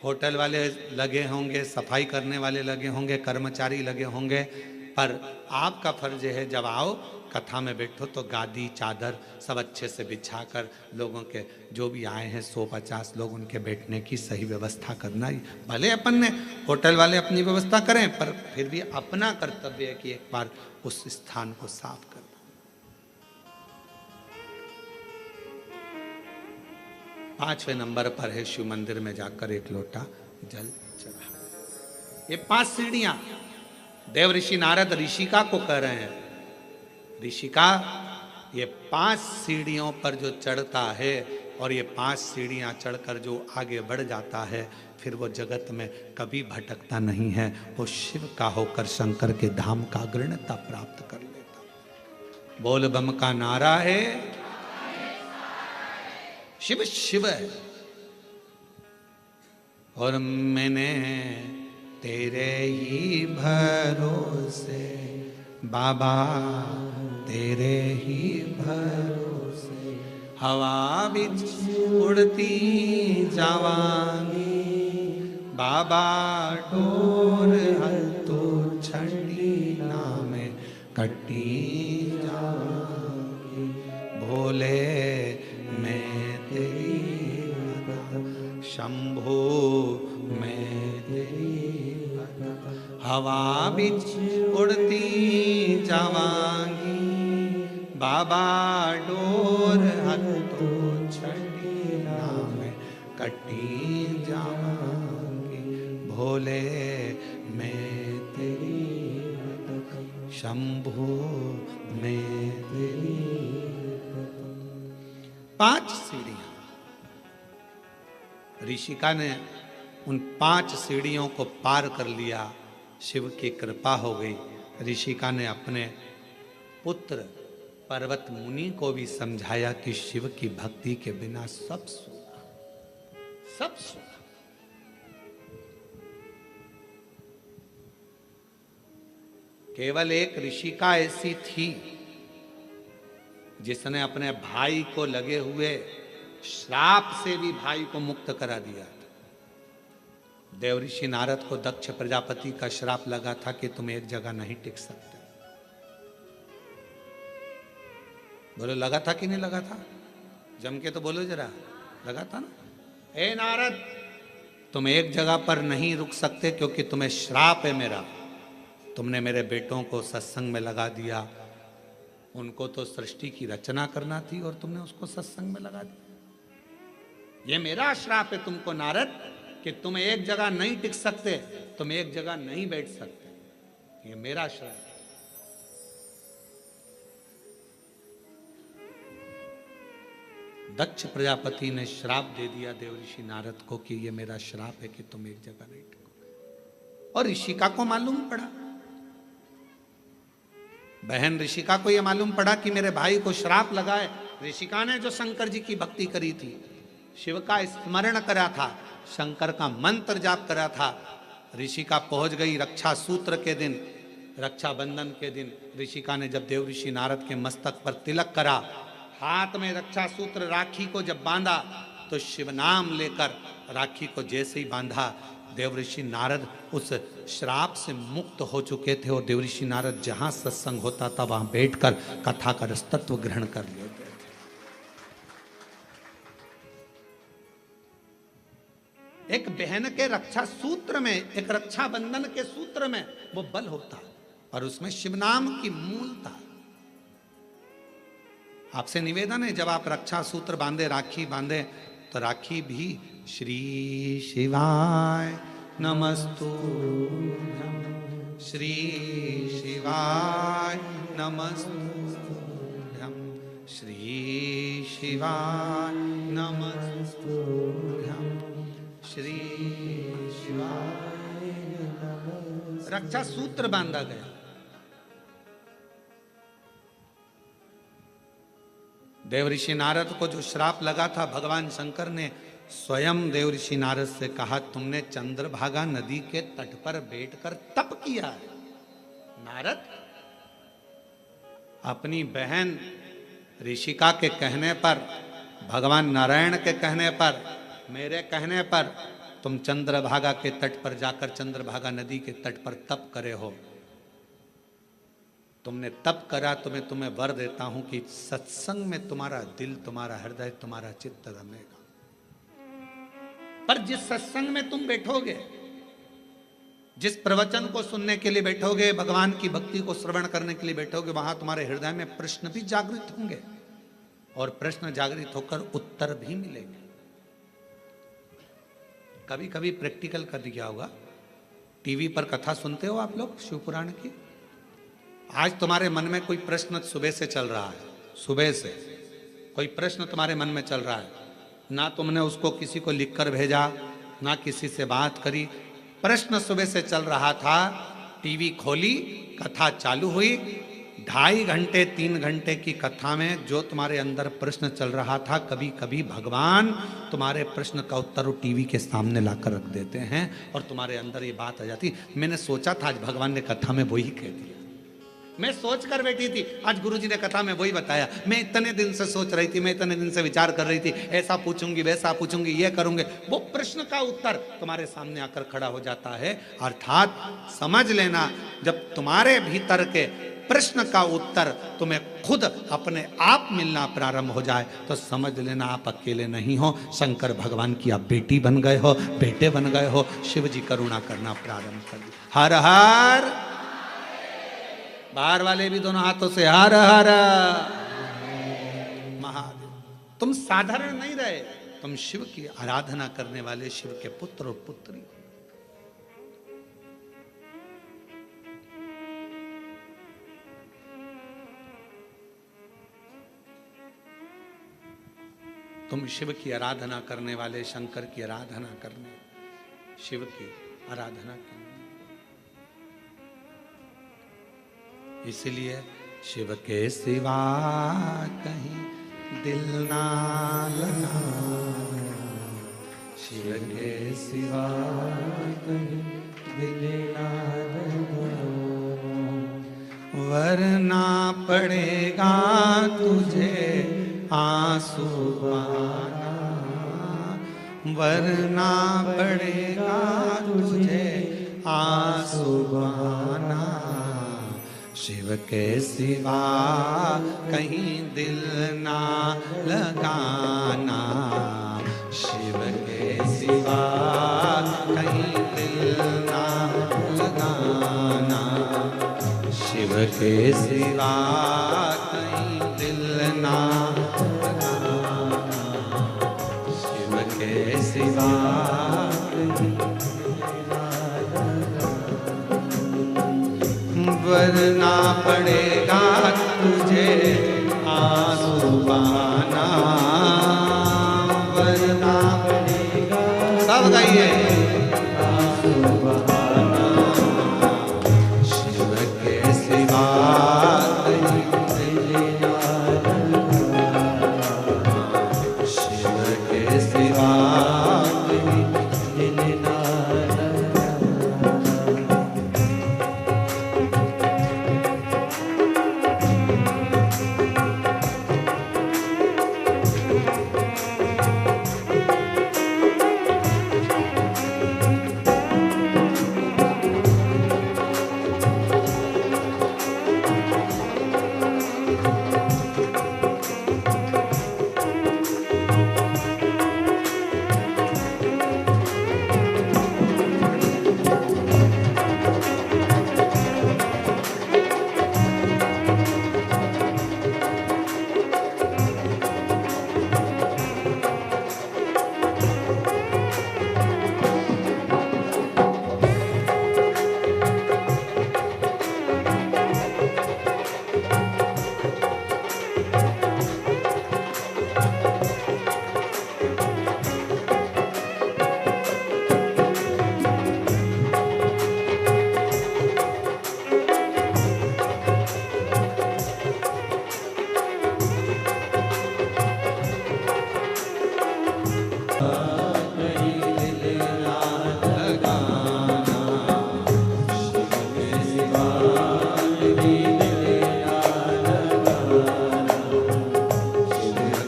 होटल वाले लगे होंगे, सफाई करने वाले लगे होंगे, कर्मचारी लगे होंगे, पर आपका फर्ज है जब आओ कथा में बैठो तो गादी चादर सब अच्छे से बिछाकर लोगों के जो भी आए हैं 150 लोग उनके बैठने की सही व्यवस्था करना। भले अपन ने होटल वाले अपनी व्यवस्था करें, पर फिर भी अपना कर्तव्य है कि एक बार उस स्थान को साफ कर। 5वें नंबर पर है शिव मंदिर में जाकर एक लोटा जल चढ़ा। ये 5 सीढ़ियां देव ऋषि नारद ऋषिका को कह रहे हैं, ऋषिका ये 5 सीढ़ियों पर जो चढ़ता है और ये 5 सीढ़ियां चढ़कर जो आगे बढ़ जाता है फिर वो जगत में कभी भटकता नहीं है, वो शिव का होकर शंकर के धाम का अग्रणता प्राप्त कर लेता। बोल बम का नारा है, शिव शिव है। और मैंने तेरे ही भरोसे बाबा, तेरे ही भरोसे हवा बिच उड़ती जावांगी, बाबा डोर हल तो छड़ी नाम कटी जावांगी, भोले मैं तेरी शंभो मैं तेरी, हवा बिच उड़ती जावांगी, बाबा डोर हल तो छड़ी नाम कटी जावांगी, भोले मैं तेरी शंभो मैं तेरी। 5 सीढ़ियां ऋषिका ने उन 5 सीढ़ियों को पार कर लिया। शिव की कृपा हो गई। ऋषिका ने अपने पुत्र पर्वत मुनि को भी समझाया कि शिव की भक्ति के बिना सब सूखा, सब सूखा। केवल एक ऋषिका ऐसी थी जिसने अपने भाई को लगे हुए श्राप से भी भाई को मुक्त करा दिया था। देवऋषि नारद को दक्ष प्रजापति का श्राप लगा था कि तुम एक जगह नहीं टिक सकते। बोलो लगा था कि नहीं लगा था? जम के तो बोलो जरा, लगा था ना? ए नारद, तुम एक जगह पर नहीं रुक सकते क्योंकि तुम्हें श्राप है मेरा। तुमने मेरे बेटों को सत्संग में लगा दिया। उनको तो सृष्टि की रचना करना थी और तुमने उसको सत्संग में लगा दिया। ये मेरा श्राप है तुमको नारद कि तुम एक जगह नहीं टिक सकते, तुम एक जगह नहीं बैठ सकते। ये मेरा श्राप। दक्ष प्रजापति ने श्राप दे दिया देवऋषि नारद को कि ये मेरा श्राप है कि तुम एक जगह नहीं टिकोगे। और ऋषिका को मालूम पड़ा, बहन ऋषिका को यह मालूम पड़ा कि मेरे भाई को श्राप लगा है। ऋषिका ने जो शंकर जी की भक्ति करी थी, शिव का स्मरण करा था, शंकर का मंत्र जाप करा था, ऋषिका पहुंच गई रक्षा सूत्र के दिन, रक्षाबंधन के दिन। ऋषिका ने जब देवऋषि नारद के मस्तक पर तिलक करा, हाथ में रक्षा सूत्र राखी को जब बांधा, तो शिव नाम लेकर राखी को जैसे ही बांधा, देवऋषि नारद उस श्राप से मुक्त हो चुके थे। और देवऋषि नारद जहां सत्संग होता था वहां बैठकर कथा का रसतत्व ग्रहण कर लेते थे। एक बहन के रक्षा सूत्र में, एक रक्षा बंधन के सूत्र में वो बल होता और उसमें शिव नाम की मूलता। आपसे निवेदन है, जब आप रक्षा सूत्र बांधे, राखी बांधे, तो राखी भी श्री शिवाय नमस्तुभ्यं, श्री शिवाय नमस्तुभ्यं, श्री शिवाय नमस्तुभ्यं, श्री शिवाय नमस्तुभ्यं। रक्षा सूत्र बांधा गया। देवऋषि नारद को जो श्राप लगा था, भगवान शंकर ने स्वयं देवऋषि नारद से कहा, तुमने चंद्रभागा नदी के तट पर बैठकर तप किया है। नारद, अपनी बहन ऋषिका के कहने पर, भगवान नारायण के कहने पर, मेरे कहने पर तुम चंद्रभागा के तट पर जाकर चंद्रभागा नदी के तट पर तप करे हो। तुमने तप करा तो मैं तुम्हें वर देता हूं कि सत्संग में तुम्हारा दिल, तुम्हारा हृदय, तुम्हारा चित्त रमेगा। पर जिस सत्संग में तुम बैठोगे, जिस प्रवचन को सुनने के लिए बैठोगे, भगवान की भक्ति को श्रवण करने के लिए बैठोगे, वहां तुम्हारे हृदय में प्रश्न भी जागृत होंगे और प्रश्न जागृत होकर उत्तर भी मिलेंगे। कभी कभी प्रैक्टिकल कर दिया होगा, टीवी पर कथा सुनते हो आप लोग शिव पुराण की। आज तुम्हारे मन में कोई प्रश्न सुबह से चल रहा है, सुबह से कोई प्रश्न तुम्हारे मन में चल रहा है, ना तुमने उसको किसी को लिखकर भेजा, ना किसी से बात करी, प्रश्न सुबह से चल रहा था। टीवी खोली, कथा चालू हुई, 2.5 घंटे 3 घंटे की कथा में जो तुम्हारे अंदर प्रश्न चल रहा था, कभी कभी भगवान तुम्हारे प्रश्न का उत्तर टीवी के सामने लाकर रख देते हैं और तुम्हारे अंदर ये बात आ जाती। मैंने सोचा था आज भगवान ने कथा में वही कह दिया। मैं सोच कर बैठी थी, आज गुरुजी ने कथा में वही बताया। मैं इतने दिन से सोच रही थी, मैं इतने दिन से विचार कर रही थी, ऐसा पूछूंगी, वैसा पूछूंगी, ये करूंगी। वो प्रश्न का उत्तर तुम्हारे सामने आकर खड़ा हो जाता है। अर्थात समझ लेना, जब तुम्हारे भीतर के प्रश्न का उत्तर तुम्हें खुद अपने आप मिलना प्रारंभ हो जाए तो समझ लेना आप अकेले नहीं हो, शंकर भगवान की आप बेटी बन गए हो, बेटे बन गए हो। शिव जी करुणा करना प्रारंभ कर दिया। हर हर, बाहर वाले भी दोनों हाथों से हर हर महादेव। तुम साधारण नहीं रहे, तुम शिव की आराधना करने वाले शिव के पुत्र और पुत्री। तुम शिव की आराधना करने वाले, शंकर की आराधना करने, शिव की आराधना करने। इसलिए शिव के सिवा कहीं दिल ना लगा, शिव के सिवा कहीं दिल ना लगा, वरना पड़ेगा तुझे आंसू बहाना, वरना पड़ेगा तुझे आंसू बहाना। शिव के सिवा कहीं दिल ना लगाना, शिव के सिवा कहीं दिल ना लगाना, शिव के सिवा कहीं दिल ना लगाना, शिव के सिवा वरना पड़ेगा तुझे आंसू बहाना, वरना पड़ेगा, सब गाइए, आंसू बहाना। शिव के सिवा कहीं दिल ना लगाना, शिव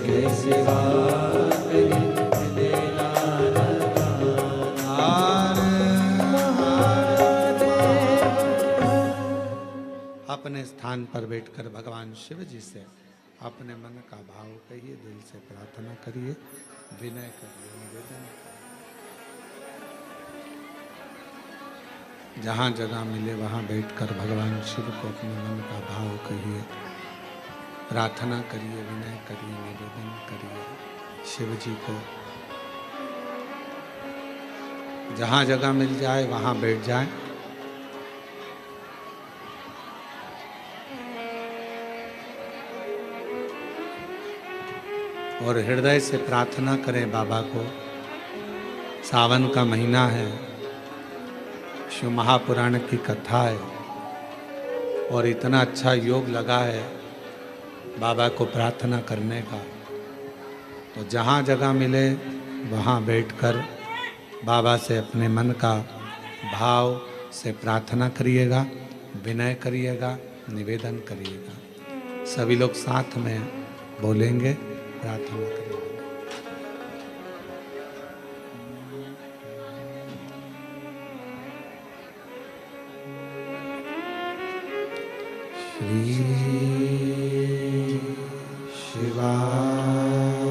के सिवा कहीं दिल ना अपने स्थान पर बैठकर भगवान शिव जी से अपने मन का भाव कहिए, दिल से प्रार्थना करिए, विनय करिए, निवेदन। जहाँ जगह मिले वहाँ बैठकर भगवान शिव को अपने मन का भाव कहिए, प्रार्थना करिए, विनय करिए, निवेदन करिए शिव जी को। जहाँ जगह मिल जाए वहाँ बैठ जाए। और हृदय से प्रार्थना करें बाबा को। सावन का महीना है, शिव महापुराण की कथा है और इतना अच्छा योग लगा है बाबा को प्रार्थना करने का। तो जहाँ जगह मिले वहाँ बैठकर बाबा से अपने मन का भाव से प्रार्थना करिएगा, विनय करिएगा, निवेदन करिएगा। सभी लोग साथ में बोलेंगे, प्रार्थना करेंगे। श्री शिवाय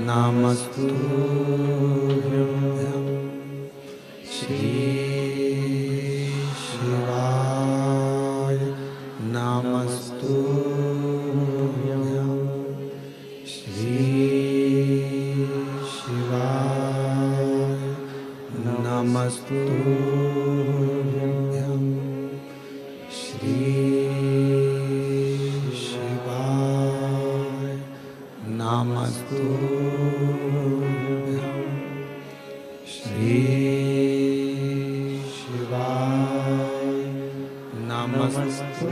नमस्तुभ्यं। श्री शिवाय नमस्तुभ्यं। श्री शिवाय नमस्तुभ्यं। श्री शिवाय नमस्तुभ्यं। श्री शिवाय नमस्तुभ्यं।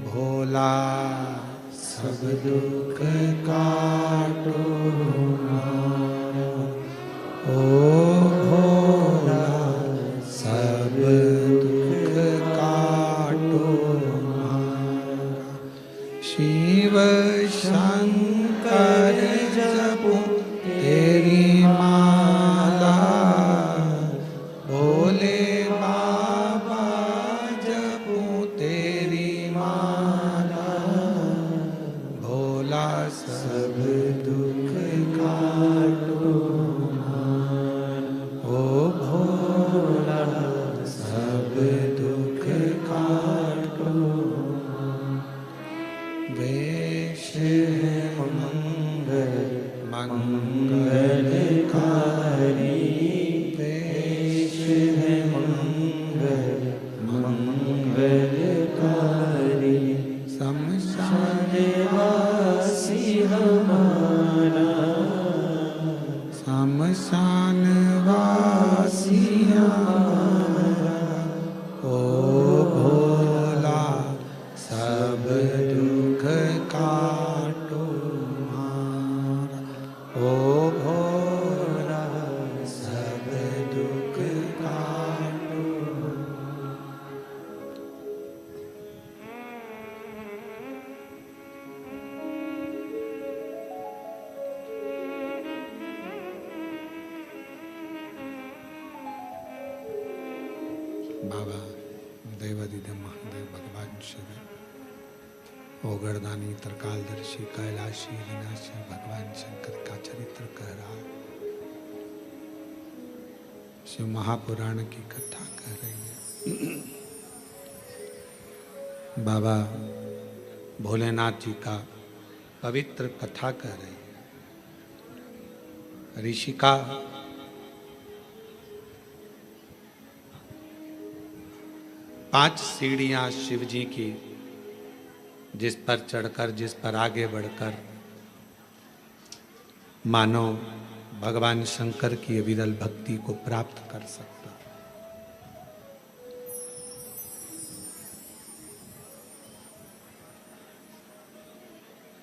भोला सब दुख काटो हमारा, ओ भोला सब दुख काटो हमारा। शिव शंकर जपो तेरी माला, भोले बाबा जपो तेरी माला। भोला सब दुख काटो हमारा, ओ भोला सब दुख काटो। वेश है मंगल मंगलकारी, वेश है मंगल मंगलकारी। शमशान वासी हमारा, शमशान वासी हमारा। ओ भोला सब दुख काटो हमारा, ओ भोला सब दुख काटो। बाबा देवादिदेव महादेव भगवान शिव, ओगरदानी त्रिकालदर्शी कैलाशी विनाशी भगवान शंकर का चरित्र कह रहा है। शिव महापुराण की कथा कह रही है। बाबा भोलेनाथ जी का पवित्र कथा कह रही है। ऋषिका पांच सीढ़ियां शिव जी की, जिस पर चढ़कर, जिस पर आगे बढ़कर मानव भगवान शंकर की अविरल भक्ति को प्राप्त कर सकता।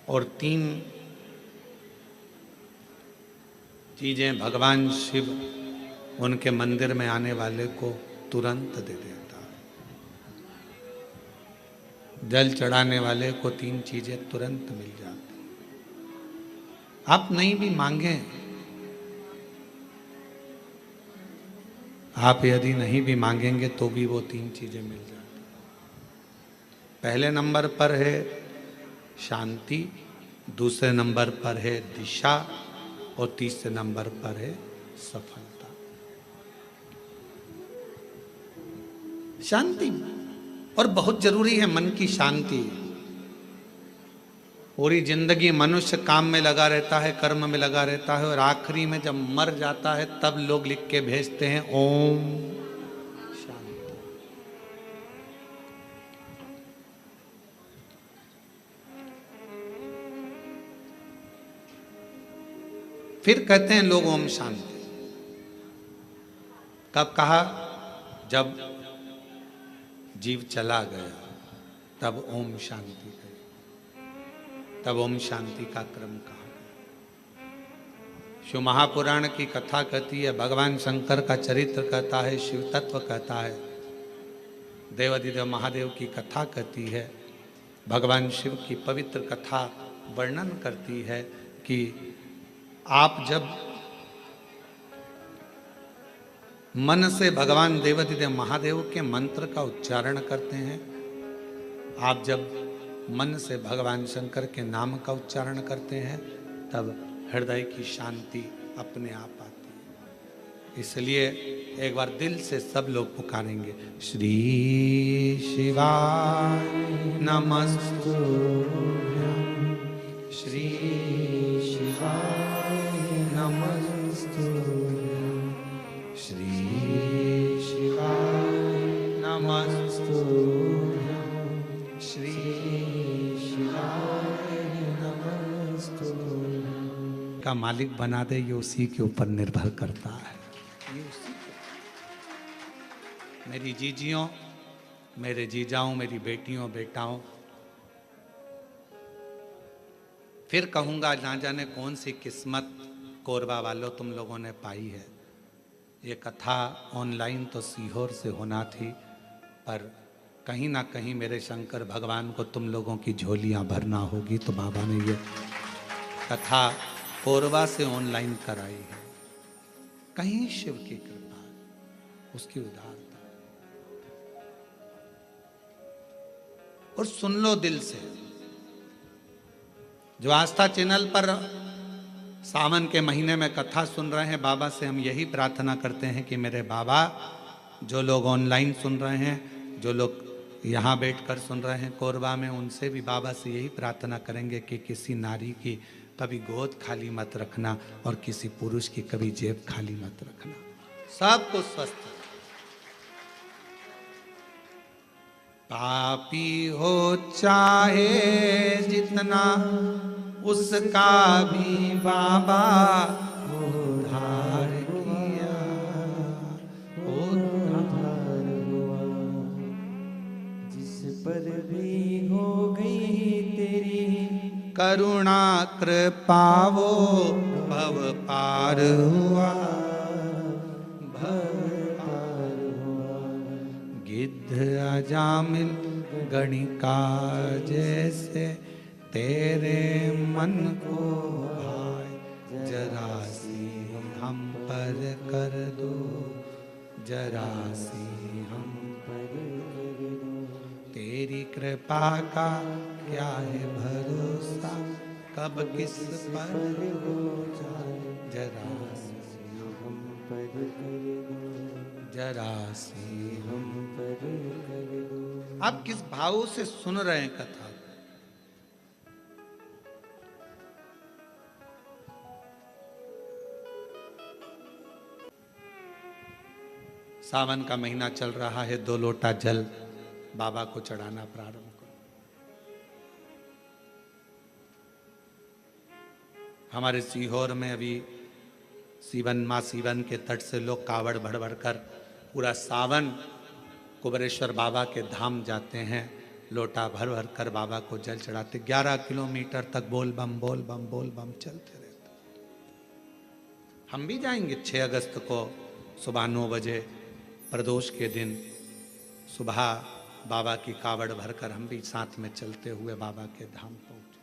और तीन चीजें भगवान शिव उनके मंदिर में आने वाले को तुरंत दे देता है। जल चढ़ाने वाले को तीन चीजें तुरंत मिल जाती। आप नहीं भी मांगे, आप यदि नहीं भी मांगेंगे तो भी वो तीन चीजें मिल जाती। पहले नंबर पर है शांति, दूसरे नंबर पर है दिशा, और तीसरे नंबर पर है सफलता। शांति और बहुत जरूरी है, मन की शांति। पूरी जिंदगी मनुष्य काम में लगा रहता है, कर्म में लगा रहता है, और आखिरी में जब मर जाता है तब लोग लिख के भेजते हैं ओम शांति। फिर कहते हैं लोग ओम शांति। कब कहा? जब जीव चला गया तब ओम शांति गई, तब ओम शांति का क्रम कहा गया। शिव महापुराण की कथा कहती है, भगवान शंकर का चरित्र कहता है, शिव तत्व कहता है देवाधिदेव महादेव की कथा कहती है, भगवान शिव की पवित्र कथा वर्णन करती है कि आप जब मन से भगवान देवाधिदेव महादेव के मंत्र का उच्चारण करते हैं, आप जब मन से भगवान शंकर के नाम का उच्चारण करते हैं, तब हृदय की शांति अपने आप आती है। इसलिए एक बार दिल से सब लोग पुकारेंगे, श्री शिवाय नमस्तुभ्यं, श्री शिवाय नमस्तुभ्यं, श्री शिवाय नमस्तुभ्यं, श्री शिवाय नमस्तुभ्यं। का मालिक बना दे, ये उसी के ऊपर निर्भर करता है। मेरी जीजियों, मेरे जीजाओं, मेरी बेटियों बेटाओं, फिर कहूंगा, ना जाने कौन सी किस्मत कोरबा वालों तुम लोगों ने पाई है। ये कथा ऑनलाइन तो सीहोर से होना थी, पर कहीं ना कहीं मेरे शंकर भगवान को तुम लोगों की झोलियां भरना होगी, तो बाबा ने ये कथा कोरबा से ऑनलाइन कराई है। कहीं शिव की कृपा, उसकी उदारता। और सुन लो दिल से, जो आस्था चैनल पर सावन के महीने में कथा सुन रहे हैं, बाबा से हम यही प्रार्थना करते हैं कि मेरे बाबा, जो लोग ऑनलाइन सुन रहे हैं, जो लोग यहाँ बैठकर सुन रहे हैं कोरबा में, उनसे भी बाबा से यही प्रार्थना करेंगे कि किसी नारी की कभी गोद खाली मत रखना और किसी पुरुष की कभी जेब खाली मत रखना। सबको स्वस्थ। पापी हो चाहे जितना, उसका भी बाबा उद्धार किया, उद्धार हुआ। जिस पर भी हो गई तेरी करुणा कृपा, वो भव पार हुआ, भव पार हुआ। गिद्ध अजामिल गणिका जैसे तेरे मन को भाए, जरा सी हम पर कर दो, जरा सी हम पर कर दो। तेरी कृपा का क्या है भरोसा, कब किस पर हो जाए, जरा सी हम पर कर दो, जरा सी हम पर कर दो। आप किस भाव से सुन रहे हैं कथा? सावन का महीना चल रहा है, 2 लोटा जल बाबा को चढ़ाना प्रारंभ करो। हमारे सीहोर में अभी सीवन, माँ सीवन के तट से लोग कावड़ भर भर कर पूरा सावन कुबेरेश्वर बाबा के धाम जाते हैं, लोटा भर भर कर बाबा को जल चढ़ाते। 11 किलोमीटर तक बोल बम बोल बम बोल बम चलते रहते। हम भी जाएंगे 6 अगस्त को सुबह 9 बजे प्रदोष के दिन, सुबह बाबा की कावड़ भरकर हम भी साथ में चलते हुए बाबा के धाम पहुंचे।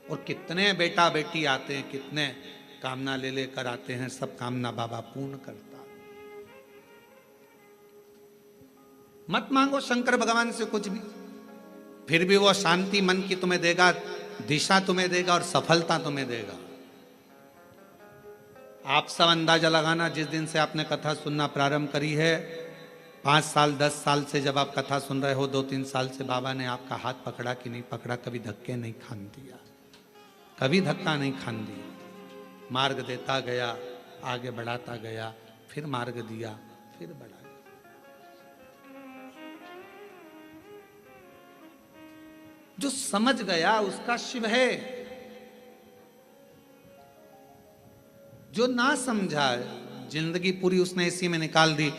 और कितने बेटा बेटी आते हैं, कितने कामना ले लेकर आते हैं, सब कामना बाबा पूर्ण करता। मत मांगो शंकर भगवान से कुछ भी, फिर भी वो शांति मन की तुम्हें देगा, दिशा तुम्हें देगा और सफलता तुम्हें देगा। आप सब अंदाजा लगाना, जिस दिन से आपने कथा सुनना प्रारंभ करी है, 5 साल 10 साल से जब आप कथा सुन रहे हो, 2-3 साल से बाबा ने आपका हाथ पकड़ा कि नहीं पकड़ा, कभी धक्के नहीं खान दिया, कभी धक्का नहीं खान दिया। मार्ग देता गया, आगे बढ़ाता गया, फिर मार्ग दिया, फिर बढ़ाया। जो समझ गया उसका शिव है, जो ना समझा जिंदगी पूरी उसने इसी में निकाल दी।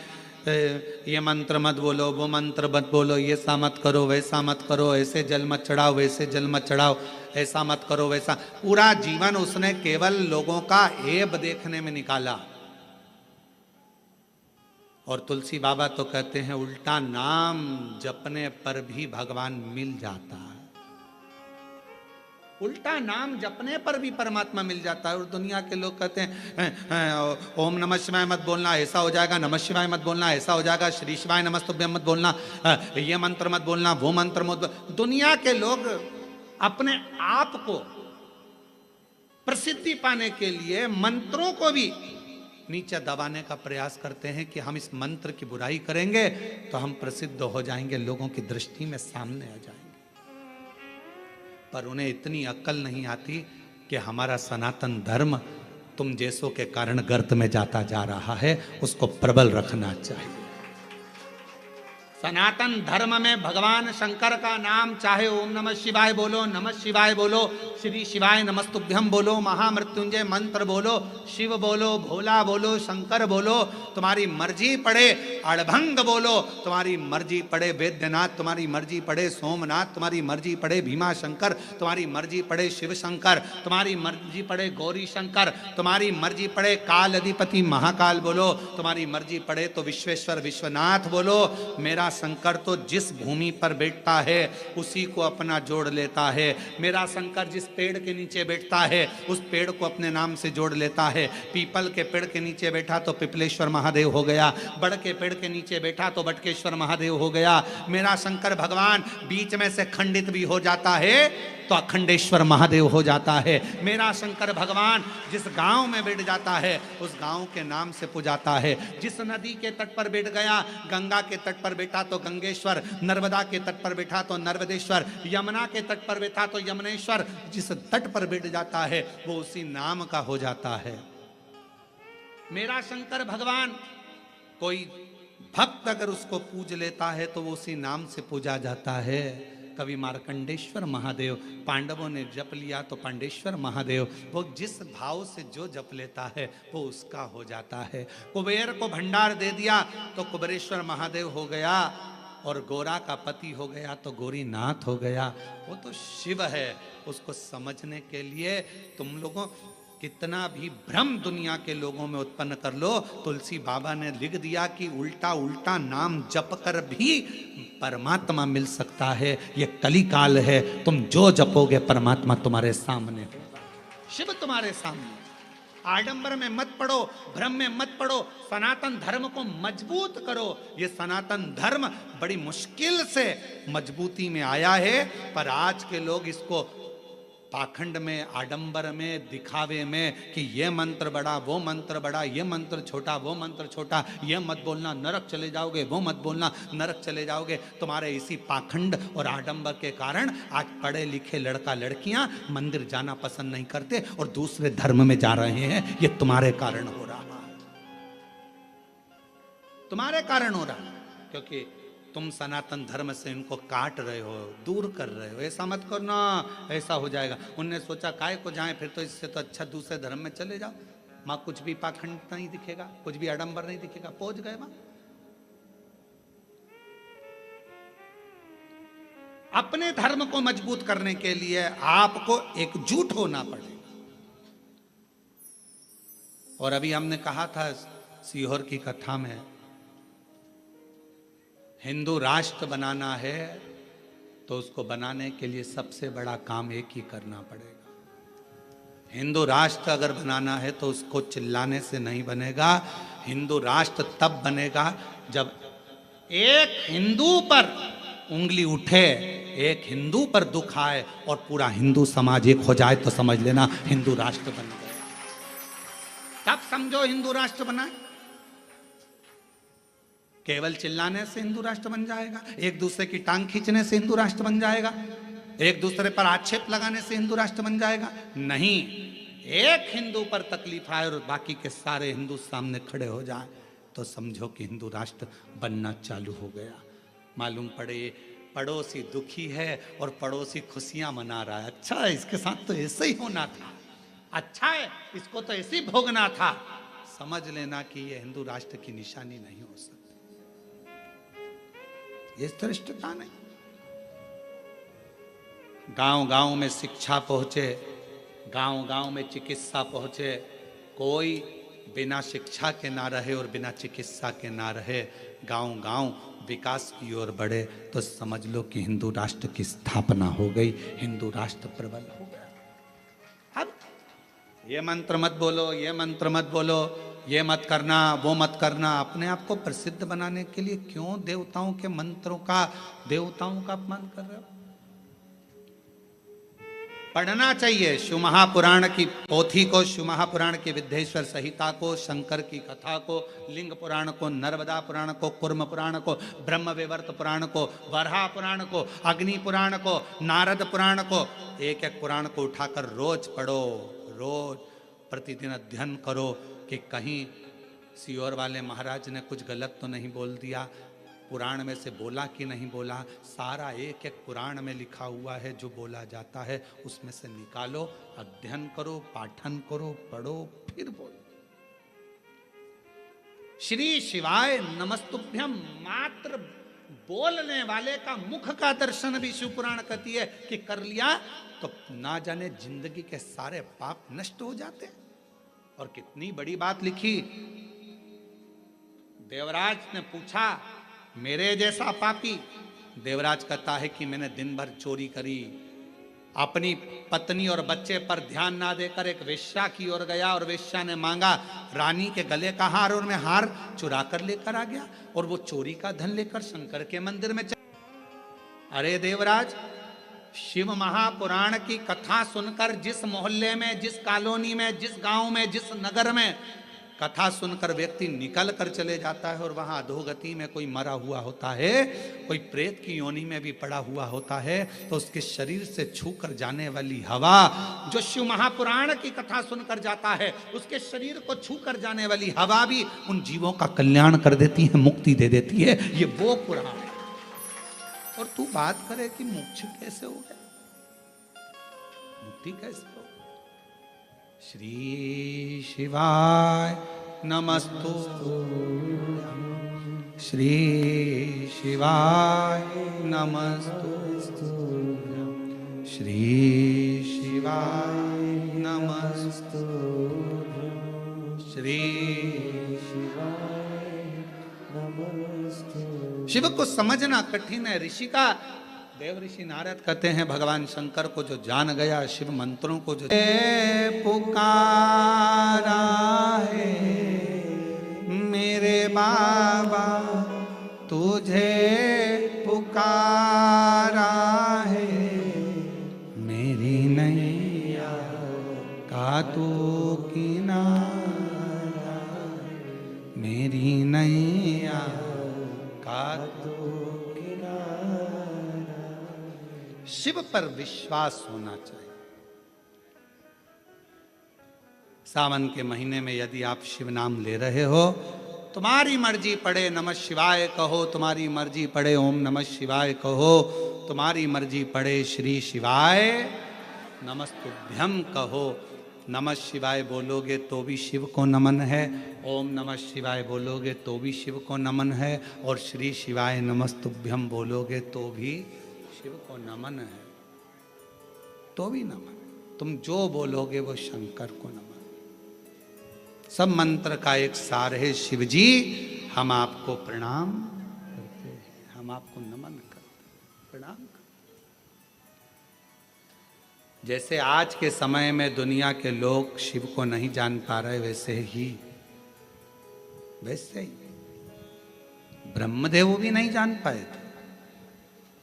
ये मंत्र मत बोलो, वो मंत्र मत बोलो, ये सा मत करो, वैसा मत करो, ऐसे जल मत चढ़ाओ, वैसे जल मत चढ़ाओ, ऐसा मत करो, वैसा। पूरा जीवन उसने केवल लोगों का ऐब देखने में निकाला और तुलसी बाबा तो कहते हैं उल्टा नाम जपने पर भी भगवान मिल जाता है। उल्टा नाम जपने पर भी परमात्मा मिल जाता है। और दुनिया के लोग कहते हैं ओम नमः शिवाय मत बोलना ऐसा हो जाएगा, नमः शिवाय मत बोलना ऐसा हो जाएगा, श्री शिवाय नमस्तुभ्यम मत बोलना, ये मंत्र मत बोलना, वो मंत्र मत। दुनिया के लोग अपने आप को प्रसिद्धि पाने के लिए मंत्रों को भी नीचे दबाने का प्रयास करते हैं कि हम इस मंत्र की बुराई करेंगे तो हम प्रसिद्ध हो जाएंगे, लोगों की दृष्टि में सामने आ जाएंगे। पर उन्हें इतनी अक्ल नहीं आती कि हमारा सनातन धर्म तुम जैसों के कारण गर्त में जाता जा रहा है, उसको प्रबल रखना चाहिए। सनातन धर्म में भगवान शंकर का नाम चाहे ओम नमः शिवाय बोलो, नमः शिवाय बोलो, श्री शिवाय नमस्तुभ्यम बोलो, महामृत्युंजय मंत्र बोलो, शिव बोलो, भोला बोलो, शंकर बोलो, तुम्हारी मर्जी पड़े, अड़भंग बोलो, तुम्हारी मर्जी पड़े, वैद्यनाथ तुम्हारी मर्जी पड़े, सोमनाथ तुम्हारी मर्जी पड़े, भीमा शंकर तुम्हारी मर्जी पड़े, शिव शंकर तुम्हारी मर्जी पड़े, गौरी शंकर तुम्हारी मर्जी पड़े, काल अधिपति महाकाल बोलो, तुम्हारी मर्जी पड़े तो विश्वेश्वर विश्वनाथ बोलो। मेरा शंकर तो जिस भूमि पर बैठता है उसी को अपना जोड़ लेता है। मेरा शंकर जिस पेड़ के नीचे बैठता है उस पेड़ को अपने नाम से जोड़ लेता है। पीपल के पेड़ के नीचे बैठा तो पिपलेश्वर महादेव हो गया, बड़ के पेड़ के नीचे बैठा तो बटकेश्वर महादेव हो गया। मेरा शंकर भगवान बीच में से खंडित भी हो जाता है तो अखंडेश्वर महादेव हो जाता है। मेरा शंकर भगवान जिस गांव में बैठ जाता है उस गांव के नाम से पुजाता है। जिस नदी के तट पर बैठ गया, गंगा के तट पर बैठा तो गंगेश्वर, नर्मदा के तट पर बैठा तो नर्मदेश्वर, यमुना के तट पर बैठा तो यमुनेश्वर। जिस तट पर बैठ जाता है वो उसी नाम का हो जाता है। मेरा शंकर भगवान कोई भक्त अगर उसको पूज लेता है तो वो उसी नाम से पूजा जाता है। कवि मार्कंडेश्वर महादेव, पांडवों ने जप लिया तो पांडेश्वर महादेव, वो जिस भाव से जो जप लेता है वो उसका हो जाता है। कुबेर को भंडार दे दिया तो कुबेरेश्वर महादेव हो गया, और गोरा का पति हो गया तो गौरीनाथ हो गया। वो तो शिव है। उसको समझने के लिए तुम लोगों कितना भी भ्रम दुनिया के लोगों में उत्पन्न कर लो, तुलसी बाबा ने लिख दिया कि उल्टा उल्टा नाम जप कर भी परमात्मा मिल सकता है। ये कलिकाल है, तुम जो जपोगे परमात्मा तुम्हारे सामने होगा, शिव तुम्हारे सामने। आडंबर में मत पड़ो, भ्रम में मत पड़ो, सनातन धर्म को मजबूत करो। ये सनातन धर्म बड़ी मुश्किल से मजबूती में आया है, पर आज के लोग इसको पाखंड में, आडंबर में, दिखावे में कि ये मंत्र बड़ा, वो मंत्र बड़ा, ये मंत्र छोटा, वो मंत्र छोटा, ये मत बोलना नरक चले जाओगे, वो मत बोलना नरक चले जाओगे। तुम्हारे इसी पाखंड और आडंबर के कारण आज पढ़े लिखे लड़का लड़कियां मंदिर जाना पसंद नहीं करते और दूसरे धर्म में जा रहे हैं। ये तुम्हारे कारण हो रहा है, तुम्हारे कारण हो रहा है, क्योंकि तुम सनातन धर्म से इनको काट रहे हो, दूर कर रहे हो। ऐसा मत करना, ऐसा हो जाएगा। उनने सोचा काय को जाए, फिर तो इससे तो अच्छा दूसरे धर्म में चले जाओ, माँ कुछ भी पाखंड नहीं दिखेगा, कुछ भी आडंबर नहीं दिखेगा। पहुंच गए माँ। अपने धर्म को मजबूत करने के लिए आपको एकजुट होना पड़ेगा। और अभी हमने कहा था सीहोर की कथा में, हिंदू राष्ट्र बनाना है तो उसको बनाने के लिए सबसे बड़ा काम एक ही करना पड़ेगा। हिंदू राष्ट्र अगर बनाना है तो उसको चिल्लाने से नहीं बनेगा। हिंदू राष्ट्र तब बनेगा जब एक हिंदू पर उंगली उठे, एक हिंदू पर दुख आए और पूरा हिंदू समाज एक हो जाए तो समझ लेना हिंदू राष्ट्र बन गया। तब समझो हिंदू राष्ट्र बना। केवल चिल्लाने से हिंदू राष्ट्र बन जाएगा, एक दूसरे की टांग खींचने से हिंदू राष्ट्र बन जाएगा, एक दूसरे पर आक्षेप लगाने से हिंदू राष्ट्र बन जाएगा? नहीं। एक हिंदू पर तकलीफ आए और बाकी के सारे हिंदू सामने खड़े हो जाए तो समझो कि हिंदू राष्ट्र बनना चालू हो गया। मालूम पड़े पड़ोसी दुखी है और पड़ोसी खुशियां मना रहा है। अच्छा है, इसके साथ तो ऐसे ही होना था, अच्छा है, इसको तो ऐसे ही भोगना था। समझ लेना कि यह हिंदू राष्ट्र की निशानी नहीं हो सकती। ये धृष्टता नहीं। गांव गांव में शिक्षा पहुंचे, गांव गांव में चिकित्सा पहुंचे, कोई बिना शिक्षा के ना रहे और बिना चिकित्सा के ना रहे, गांव-गांव विकास की ओर बढ़े, तो समझ लो कि हिंदू राष्ट्र की स्थापना हो गई, हिंदू राष्ट्र प्रबल हो गया। अब ये मंत्र मत बोलो, ये मंत्र मत बोलो, ये मत करना, वो मत करना, अपने आप को प्रसिद्ध बनाने के लिए क्यों देवताओं के मंत्रों का, देवताओं का अपमान कर रहे हो? पढ़ना चाहिए शिव महापुराण की पोथी को, शिव महापुराण की विद्येश्वर संहिता को, शंकर की कथा को, लिंग पुराण को, नर्मदा पुराण को, कुर्म पुराण को, ब्रह्म विवर्त पुराण को, वराह पुराण को, अग्नि पुराण को, नारद पुराण को, एक एक पुराण को उठाकर रोज पढ़ो, रोज प्रतिदिन अध्ययन करो कि कहीं सियोर वाले महाराज ने कुछ गलत तो नहीं बोल दिया, पुराण में से बोला कि नहीं बोला। सारा एक एक पुराण में लिखा हुआ है, जो बोला जाता है उसमें से निकालो, अध्ययन करो, पाठन करो, पढ़ो, फिर बोलो। श्री शिवाय नमस्तुभ्यम मात्र बोलने वाले का मुख का दर्शन भी शिव पुराण कहती है कि कर लिया तो ना जाने जिंदगी के सारे पाप नष्ट हो जाते। और कितनी बड़ी बात लिखी, देवराज ने पूछा मेरे जैसा पापी, देवराज कहता है कि मैंने दिन भर चोरी करी, अपनी पत्नी और बच्चे पर ध्यान ना देकर एक वेश्या की ओर गया और वेश्या ने मांगा रानी के गले का हार और मैं हार चुरा कर लेकर आ गया और वो चोरी का धन लेकर शंकर के मंदिर में अरे देवराज, शिव महापुराण की कथा सुनकर जिस मोहल्ले में, जिस कॉलोनी में, जिस गांव में, जिस नगर में कथा सुनकर व्यक्ति निकल कर चले जाता है और वहां अधोगति में कोई मरा हुआ होता है, कोई प्रेत की योनि में भी पड़ा हुआ होता है, तो उसके शरीर से छू कर जाने वाली हवा, जो शिव महापुराण की कथा सुनकर जाता है, उसके शरीर को छू कर जाने वाली हवा भी उन जीवों का कल्याण कर देती है, मुक्ति दे देती है। ये वो पुराण है। और तू बात करे कि मोक्ष कैसे हो गया, मुक्ति कैसे हो? श्री शिवाय नमस्तु, श्री शिवाय नमस्तु, श्री शिवाय नमस्तु, श्री शिवाय नमस्तु। शिव को समझना कठिन है। ऋषि का देव ऋषि नारद कहते हैं भगवान शंकर को जो जान गया, शिव मंत्रों को जो पुकारा है मेरे बाबा, तुझे पुकारा है मेरी नैया का तू किनारा, मेरी नैया का तू। शिव पर विश्वास होना चाहिए। सावन के महीने में यदि आप शिव नाम ले रहे हो, तुम्हारी मर्जी पड़े नमः शिवाय कहो, तुम्हारी मर्जी पड़े ओम नमः शिवाय कहो, तुम्हारी मर्जी पड़े श्री शिवाय नमस्तुभ्यम कहो। नमः शिवाय बोलोगे तो भी शिव को नमन है, ओम नमः शिवाय बोलोगे तो भी शिव को नमन है, और श्री शिवाय नमस्तुभ्यम बोलोगे तो भी शिव को नमन है, तो भी नमन। तुम जो बोलोगे वो शंकर को नमन। सब मंत्र का एक सार है, शिव जी हम आपको प्रणाम करते हैं, हम आपको नमन करते हैं, प्रणाम करते। जैसे आज के समय में दुनिया के लोग शिव को नहीं जान पा रहे, वैसे ही ब्रह्मदेव भी नहीं जान पाए थे,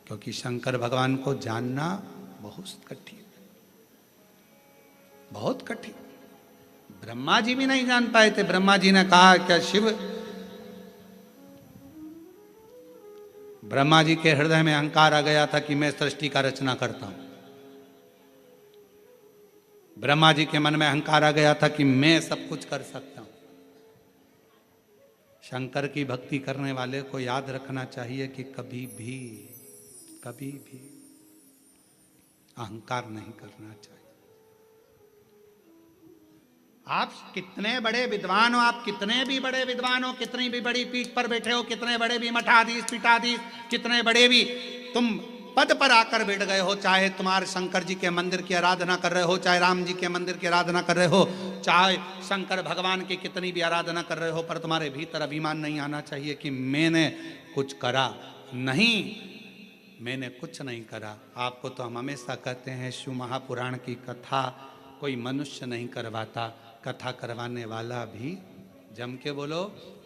क्योंकि शंकर भगवान को जानना बहुत कठिन, बहुत कठिन। ब्रह्मा जी भी नहीं जान पाए थे। ब्रह्मा जी ने कहा क्या शिव, ब्रह्मा जी के हृदय में अहंकार आ गया था कि मैं सृष्टि का रचना करता हूं। ब्रह्मा जी के मन में अहंकार आ गया था कि मैं सब कुछ कर सकता हूं। शंकर की भक्ति करने वाले को याद रखना चाहिए कि कभी भी अहंकार नहीं करना चाहिए। आप कितने बड़े विद्वान हो, आप कितने भी बड़े विद्वान हो, कितनी भी बड़ी पीठ पर बैठे हो, कितने बड़े भी मठाधीश पीठाधीश, कितने बड़े भी तुम पद पर आकर बैठ गए हो, चाहे तुम्हारे शंकर जी के मंदिर की आराधना कर रहे हो, चाहे राम जी के मंदिर की आराधना कर रहे हो, चाहे शंकर भगवान की कितनी भी आराधना कर रहे हो, पर तुम्हारे भीतर अभिमान नहीं आना चाहिए कि मैंने कुछ करा। नहीं, मैंने कुछ नहीं करा। आपको तो हम हमेशा कहते हैं शिव महापुराण की कथा कोई मनुष्य नहीं करवाता, कथा करवाने वाला भी जम के बोलो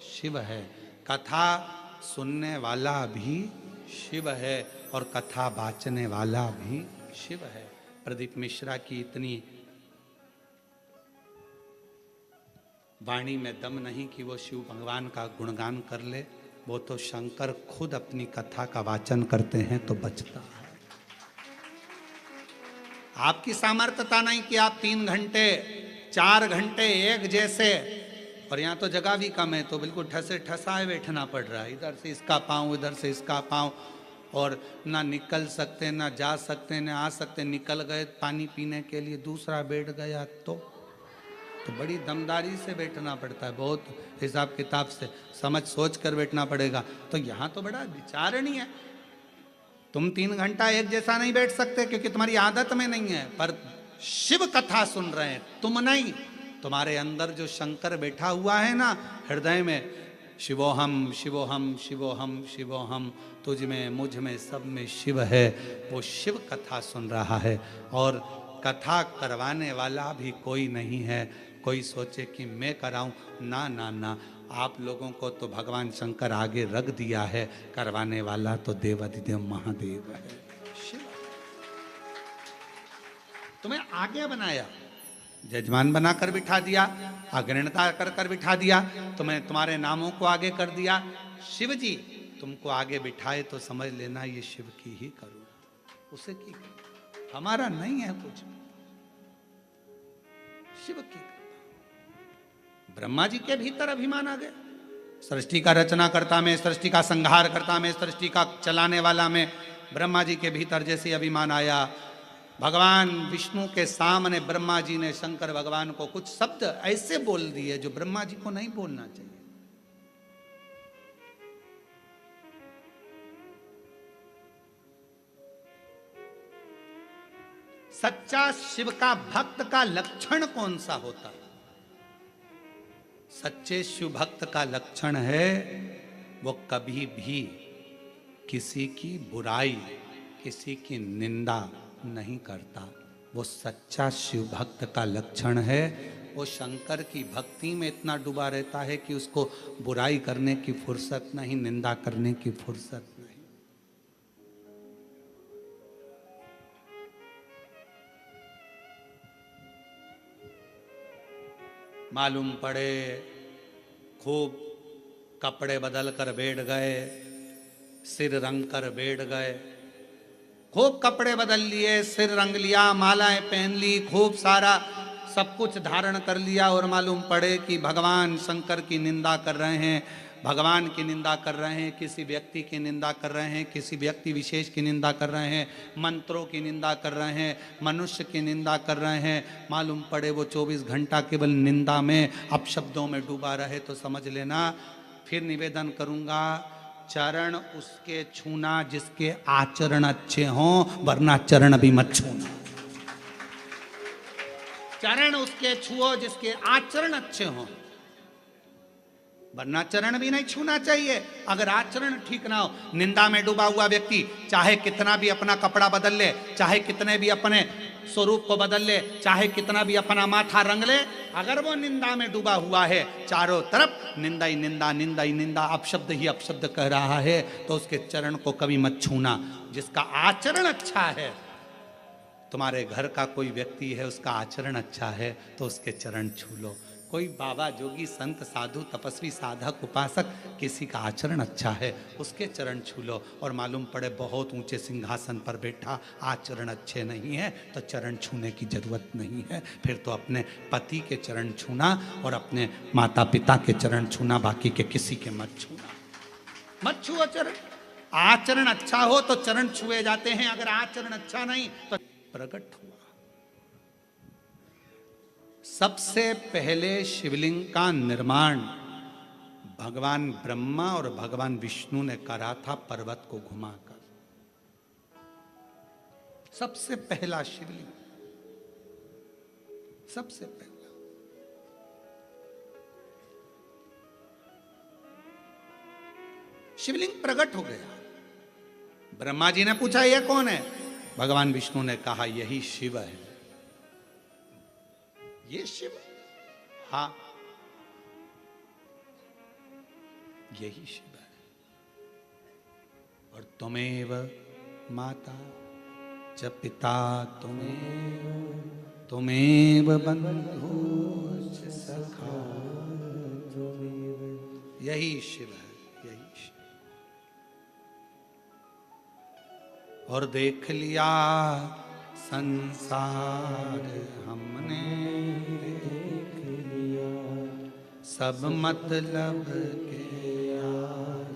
शिव है, कथा सुनने वाला भी शिव है और कथा बाचने वाला भी शिव है। प्रदीप मिश्रा की इतनी वाणी में दम नहीं कि वो शिव भगवान का गुणगान कर ले, वो तो शंकर खुद अपनी कथा का वाचन करते हैं तो बचता है। आपकी सामर्थ्यता नहीं कि आप 3 घंटे 4 घंटे एक जैसे, और यहाँ तो जगह भी कम है तो बिल्कुल ठसे ठसाए बैठना पड़ रहा है, इधर से इसका पाँव इधर से इसका पाँव, और ना निकल सकते ना जा सकते ना आ सकते। निकल गए पानी पीने के लिए, दूसरा बैठ गया तो बड़ी दमदारी से बैठना पड़ता है, बहुत हिसाब किताब से समझ सोच कर बैठना पड़ेगा। तो यहाँ तो बड़ा विचारणीय है। तुम 3 घंटा एक जैसा नहीं बैठ सकते क्योंकि तुम्हारी आदत में नहीं है, पर शिव कथा सुन रहे हैं तुम नहीं, तुम्हारे अंदर जो शंकर बैठा हुआ है ना हृदय में, शिवोहम शिवोहम शिवोहम शिवोहम, तुझ में मुझ में सब में शिव है, वो शिव कथा सुन रहा है। और कथा करवाने वाला भी कोई नहीं है। कोई सोचे कि मैं कराऊं, ना ना ना, आप लोगों को तो भगवान शंकर आगे रख दिया है, करवाने वाला तो देवाधिदेव महादेव है, शिव। तुम्हें आगे बनाया, जजमान बनाकर बिठा दिया, अग्रणता कर कर बिठा दिया, तुम्हें तुम्हारे नामों को आगे कर दिया। शिव जी तुमको आगे बिठाए तो समझ लेना ये शिव की ही करो, उसे की करो, हमारा नहीं है कुछ, शिव की। ब्रह्मा जी के भीतर अभिमान आ गया, सृष्टि का रचना करता में, सृष्टि का संहार करता में, सृष्टि का चलाने वाला में, ब्रह्मा जी के भीतर जैसे अभिमान आया। भगवान विष्णु के सामने ब्रह्मा जी ने शंकर भगवान को कुछ शब्द ऐसे बोल दिए जो ब्रह्मा जी को नहीं बोलना चाहिए। सच्चा शिव का भक्त का लक्षण कौन सा होता है? सच्चे शिव भक्त का लक्षण है वो कभी भी किसी की बुराई, किसी की निंदा नहीं करता। वो सच्चा शिव भक्त का लक्षण है। वो शंकर की भक्ति में इतना डूबा रहता है कि उसको बुराई करने की फुर्सत नहीं, निंदा करने की फुर्सत नहीं। मालूम पड़े खूब कपड़े बदल कर बैठ गए, सिर रंग कर बैठ गए, खूब कपड़े बदल लिए, सिर रंग लिया, मालाएं पहन ली, खूब सारा सब कुछ धारण कर लिया, और मालूम पड़े कि भगवान शंकर की निंदा कर रहे हैं, भगवान की निंदा कर रहे हैं, किसी व्यक्ति की निंदा कर रहे हैं, किसी व्यक्ति विशेष की निंदा कर रहे हैं, मंत्रों की निंदा कर रहे हैं, मनुष्य की निंदा कर रहे हैं। मालूम पड़े वो 24 घंटा केवल निंदा में, अपशब्दों में डूबा रहे तो समझ लेना। फिर निवेदन करूंगा, चरण उसके छूना जिसके आचरण अच्छे हों, वरना चरण भी मत छूना। चरण उसके छुओ जिसके आचरण अच्छे हों, वरना चरण भी नहीं छूना चाहिए। अगर आचरण ठीक ना हो, निंदा में डूबा हुआ व्यक्ति चाहे कितना भी अपना कपड़ा बदल ले, चाहे कितने भी अपने स्वरूप को बदल ले, चाहे कितना भी अपना माथा रंग ले, अगर वो निंदा में डूबा हुआ है, चारों तरफ निंदा ही निंदा, निंदा ही निंदा, अपशब्द ही अपशब्द कह रहा है, तो उसके चरण को कभी मत छूना। जिसका आचरण अच्छा है, तुम्हारे घर का कोई व्यक्ति है उसका आचरण अच्छा है तो उसके चरण छू लो। कोई बाबा जोगी संत साधु तपस्वी साधक उपासक किसी का आचरण अच्छा है उसके चरण छू लो। और मालूम पड़े बहुत ऊंचे सिंहासन पर बैठा, आचरण अच्छे नहीं है तो चरण छूने की जरूरत नहीं है। फिर तो अपने पति के चरण छूना और अपने माता पिता के चरण छूना, बाकी के किसी के मत छूना। मत छुओ चरण। आचरण अच्छा हो तो चरण छुए जाते हैं, अगर आचरण अच्छा नहीं तो प्रकट हुआ। सबसे पहले शिवलिंग का निर्माण भगवान ब्रह्मा और भगवान विष्णु ने करा था पर्वत को घुमाकर। सबसे पहला शिवलिंग, सबसे पहला। शिवलिंग प्रकट हो गया। ब्रह्मा जी ने पूछा यह कौन है? भगवान विष्णु ने कहा यही शिव है। ये शिव? हाँ, यही शिव है। और तुमेव माता च पिता तुमेव बंधु च सखा, यही शिव है, यही शिव। और देख लिया संसार हमने, देख लिया सब मतलब के यार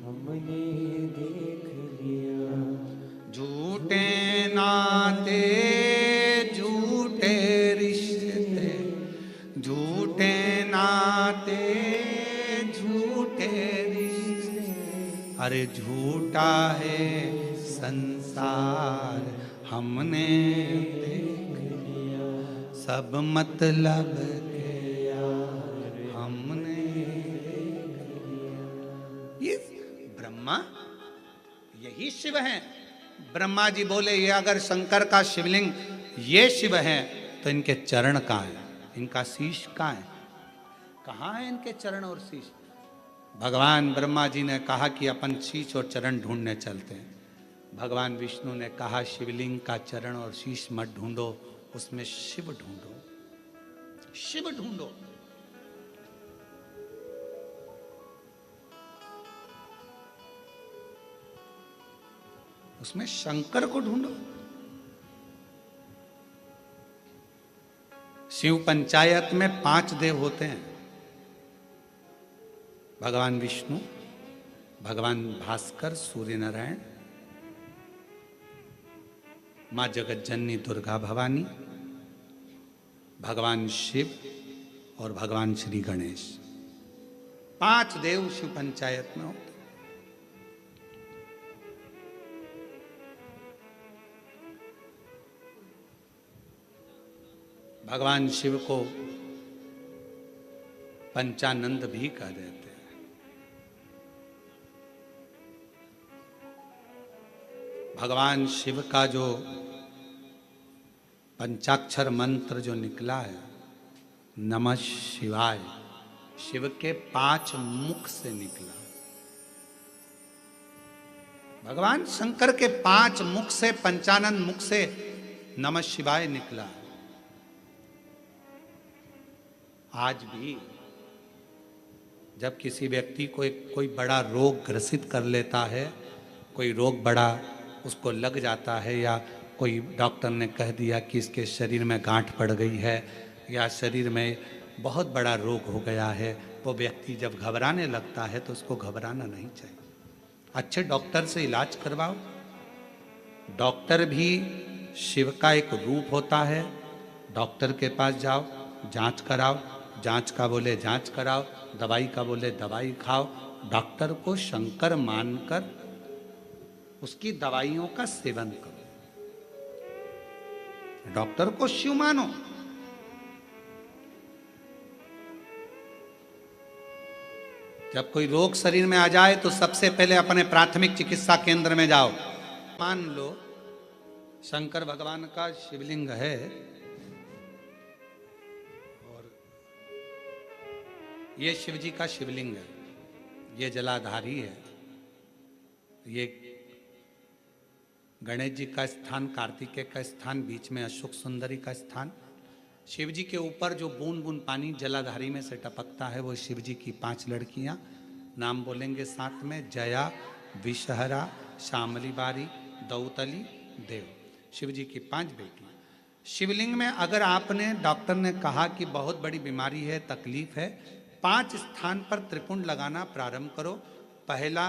हमने देख लिया। झूठे नाते झूठे रिश्ते, झूठे नाते झूठे रिश्ते, अरे झूठा है संसार हमने देख लिया, सब मतलब के यार हमने देख लिया। ये ब्रह्मा, यही शिव है। ब्रह्मा जी बोले ये अगर शंकर का शिवलिंग ये शिव है तो इनके चरण कहाँ है, इनका शीश कहाँ है? कहाँ है इनके चरण और शीश? भगवान ब्रह्मा जी ने कहा कि अपन शीश और चरण ढूंढने चलते हैं। भगवान विष्णु ने कहा शिवलिंग का चरण और शीश मत ढूंढो, उसमें शिव ढूंढो, शिव ढूंढो। उसमें शंकर को ढूंढो। शिव पंचायत में 5 देव होते हैं, भगवान विष्णु, भगवान भास्कर, सूर्य नारायण, मां जगत जननी दुर्गा भवानी, भगवान शिव और भगवान श्री गणेश। 5 देव शिव पंचायत में होते। भगवान शिव को पंचानंद भी कह देते हैं। भगवान शिव का जो पंचाक्षर मंत्र जो निकला है, नमः शिवाय, शिव के 5 मुख से निकला। भगवान शंकर के 5 मुख से, पंचानंद मुख से नमः शिवाय निकला। आज भी जब किसी व्यक्ति को कोई बड़ा रोग ग्रसित कर लेता है, कोई रोग बड़ा उसको लग जाता है, या कोई डॉक्टर ने कह दिया कि इसके शरीर में गांठ पड़ गई है या शरीर में बहुत बड़ा रोग हो गया है, वो व्यक्ति जब घबराने लगता है तो उसको घबराना नहीं चाहिए। अच्छे डॉक्टर से इलाज करवाओ। डॉक्टर भी शिव का एक रूप होता है। डॉक्टर के पास जाओ, जांच कराओ, जांच का बोले जांच कराओ, दवाई का बोले दवाई खाओ। डॉक्टर को शंकर मानकर उसकी दवाइयों का सेवन करो। डॉक्टर को शिव मानो। जब कोई रोग शरीर में आ जाए तो सबसे पहले अपने प्राथमिक चिकित्सा केंद्र में जाओ। मान लो शंकर भगवान का शिवलिंग है और ये शिव जी का शिवलिंग है, ये जलाधारी है, ये गणेश जी का स्थान, कार्तिकेय का स्थान, बीच में अशोक सुंदरी का स्थान। शिव जी के ऊपर जो बूंद बूंद पानी जलाधारी में से टपकता है वो शिव जी की 5 लड़कियां। नाम बोलेंगे साथ में, जया, विषहरा, श्यामली बारी, दौतली, देव। शिव जी की 5 बेटियां। शिवलिंग में अगर आपने, डॉक्टर ने कहा कि बहुत बड़ी बीमारी है, तकलीफ है, 5 स्थान पर त्रिपुंड लगाना प्रारंभ करो। पहला,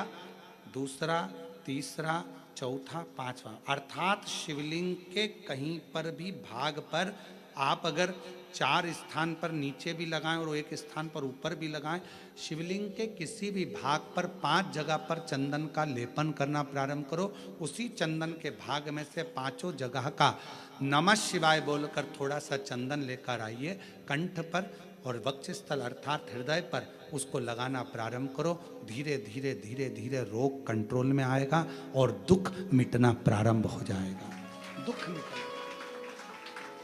दूसरा, तीसरा, चौथा, 5वां, अर्थात शिवलिंग के कहीं पर भी भाग पर आप अगर 4 स्थान पर नीचे भी लगाएं और एक स्थान पर ऊपर भी लगाएं। शिवलिंग के किसी भी भाग पर 5 जगह पर चंदन का लेपन करना प्रारंभ करो। उसी चंदन के भाग में से 5 जगह का नमः शिवाय बोलकर थोड़ा सा चंदन लेकर आइए कंठ पर और वक्षस्थल अर्थात हृदय पर उसको लगाना प्रारंभ करो। धीरे धीरे धीरे धीरे रोग कंट्रोल में आएगा और दुख मिटना प्रारंभ हो जाएगा। दुख मिटेगा।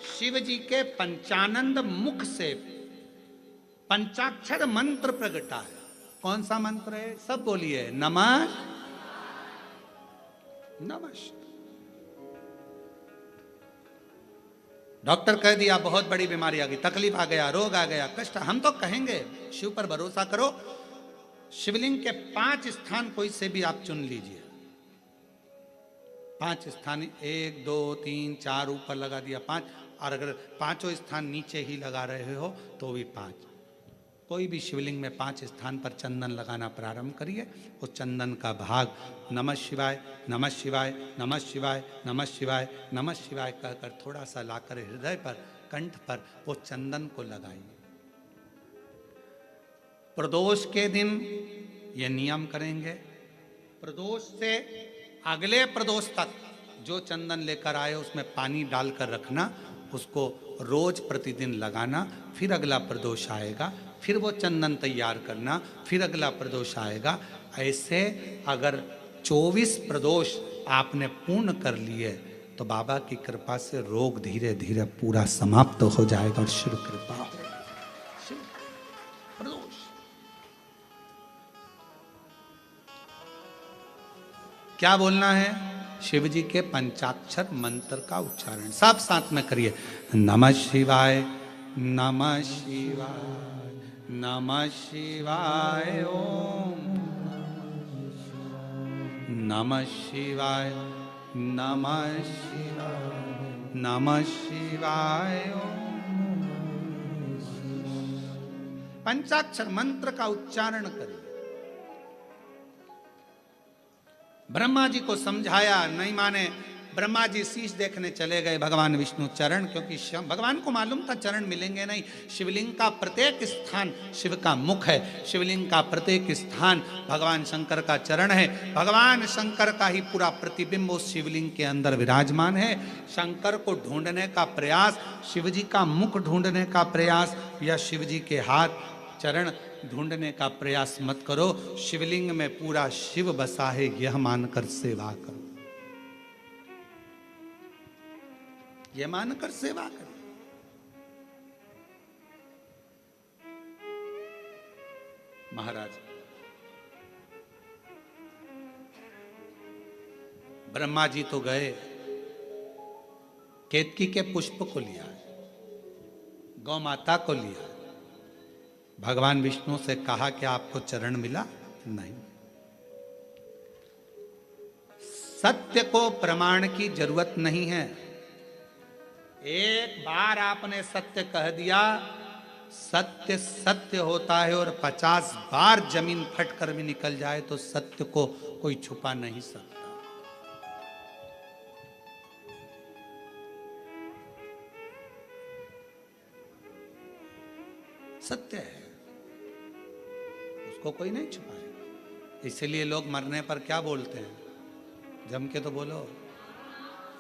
शिव जी के पंचानंद मुख से पंचाक्षर मंत्र प्रगटा है। कौन सा मंत्र है? सब बोलिए। नमः नमः। डॉक्टर कह दिया बहुत बड़ी बीमारी आ गई, तकलीफ आ गया, रोग आ गया, कष्ट, हम तो कहेंगे शिव पर भरोसा करो। शिवलिंग के 5 स्थान कोई से भी आप चुन लीजिए। 5 स्थान, 1 2 3 4 ऊपर लगा दिया 5, और अगर 5 स्थान नीचे ही लगा रहे हो तो भी 5। कोई भी शिवलिंग में 5 स्थान पर चंदन लगाना प्रारंभ करिए। उस चंदन का भाग नमः शिवाय नमः शिवाय नमः शिवाय नमः शिवाय नमः शिवाय कहकर थोड़ा सा लाकर हृदय पर कंठ पर वो चंदन को लगाइए। प्रदोष के दिन ये नियम करेंगे। प्रदोष से अगले प्रदोष तक जो चंदन लेकर आए उसमें पानी डालकर रखना, उसको रोज प्रतिदिन लगाना। फिर अगला प्रदोष आएगा, फिर वो चंदन तैयार करना, फिर अगला प्रदोष आएगा। ऐसे अगर 24 प्रदोष आपने पूर्ण कर लिए तो बाबा की कृपा से रोग धीरे धीरे पूरा समाप्त हो जाएगा और शिव कृपा होगा। शिव प्रदोष क्या बोलना है? शिव जी के पंचाक्षर मंत्र का उच्चारण सब साथ में करिए। नमः शिवाय नमः शिवाय नमः शिवाय ओम नमः शिवाय नमः शिवाय नमः शिवाय ओम। पंचाक्षर मंत्र का उच्चारण करिए। ब्रह्मा जी को समझाया, नहीं माने। ब्रह्मा जी शीश देखने चले गए भगवान विष्णु चरण, क्योंकि भगवान को मालूम था चरण मिलेंगे नहीं। शिवलिंग का प्रत्येक स्थान शिव का मुख है, शिवलिंग का प्रत्येक स्थान भगवान शंकर का चरण है। भगवान शंकर का ही पूरा प्रतिबिंब उस शिवलिंग के अंदर विराजमान है। शंकर को ढूंढने का प्रयास, शिव जी का मुख ढूंढने का प्रयास या शिव जी के हाथ चरण ढूंढने का प्रयास मत करो। शिवलिंग में पूरा शिव बसा है यह मानकर सेवा करो, यह मानकर सेवा करो। महाराज ब्रह्मा जी तो गए, केतकी के पुष्प को लिया, गौ माता को लिया। भगवान विष्णु से कहा कि आपको चरण मिला? नहीं। सत्य को प्रमाण की जरूरत नहीं है। एक बार आपने सत्य कह दिया, सत्य सत्य होता है, और 50 बार जमीन फटकर भी निकल जाए तो सत्य को कोई छुपा नहीं सकता। सत्य है, उसको कोई नहीं छुपाएगा। इसलिए लोग मरने पर क्या बोलते हैं? जम के तो बोलो,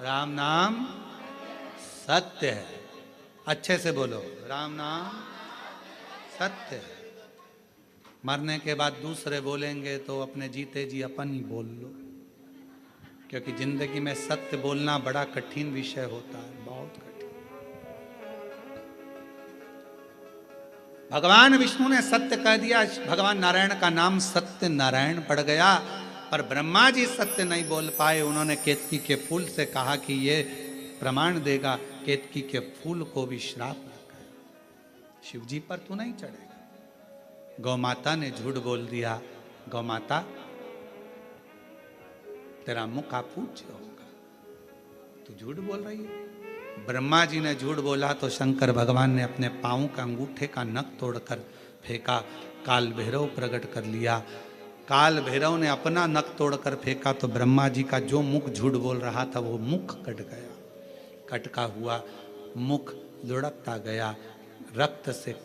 राम नाम सत्य है। अच्छे से बोलो, राम नाम सत्य है। मरने के बाद दूसरे बोलेंगे तो अपने जीते जी अपन ही बोल लो, क्योंकि जिंदगी में सत्य बोलना बड़ा कठिन विषय होता है, बहुत कठिन। भगवान विष्णु ने सत्य कह दिया, भगवान नारायण का नाम सत्य नारायण पड़ गया। पर ब्रह्मा जी सत्य नहीं बोल पाए। उन्होंने केतकी के फूल से कहा कि ये प्रमाण देगा, केतकी के फूल को भी श्राप लगा है, शिव जी पर तू नहीं चढ़ेगा। गौ माता ने झूठ बोल दिया, गौ माता तेरा मुख का पूज्य होगा, तू झूठ बोल रही है। ब्रह्मा जी ने झूठ बोला तो शंकर भगवान ने अपने पांव का अंगूठे का नख तोड़कर फेंका, काल भैरव प्रकट कर लिया। काल भैरव ने अपना नख तोड़कर फेंका तो ब्रह्मा जी का जो मुख झूठ बोल रहा था वो मुख कट गया। कटका हुआ मुख लुढ़कता गया, रक्त से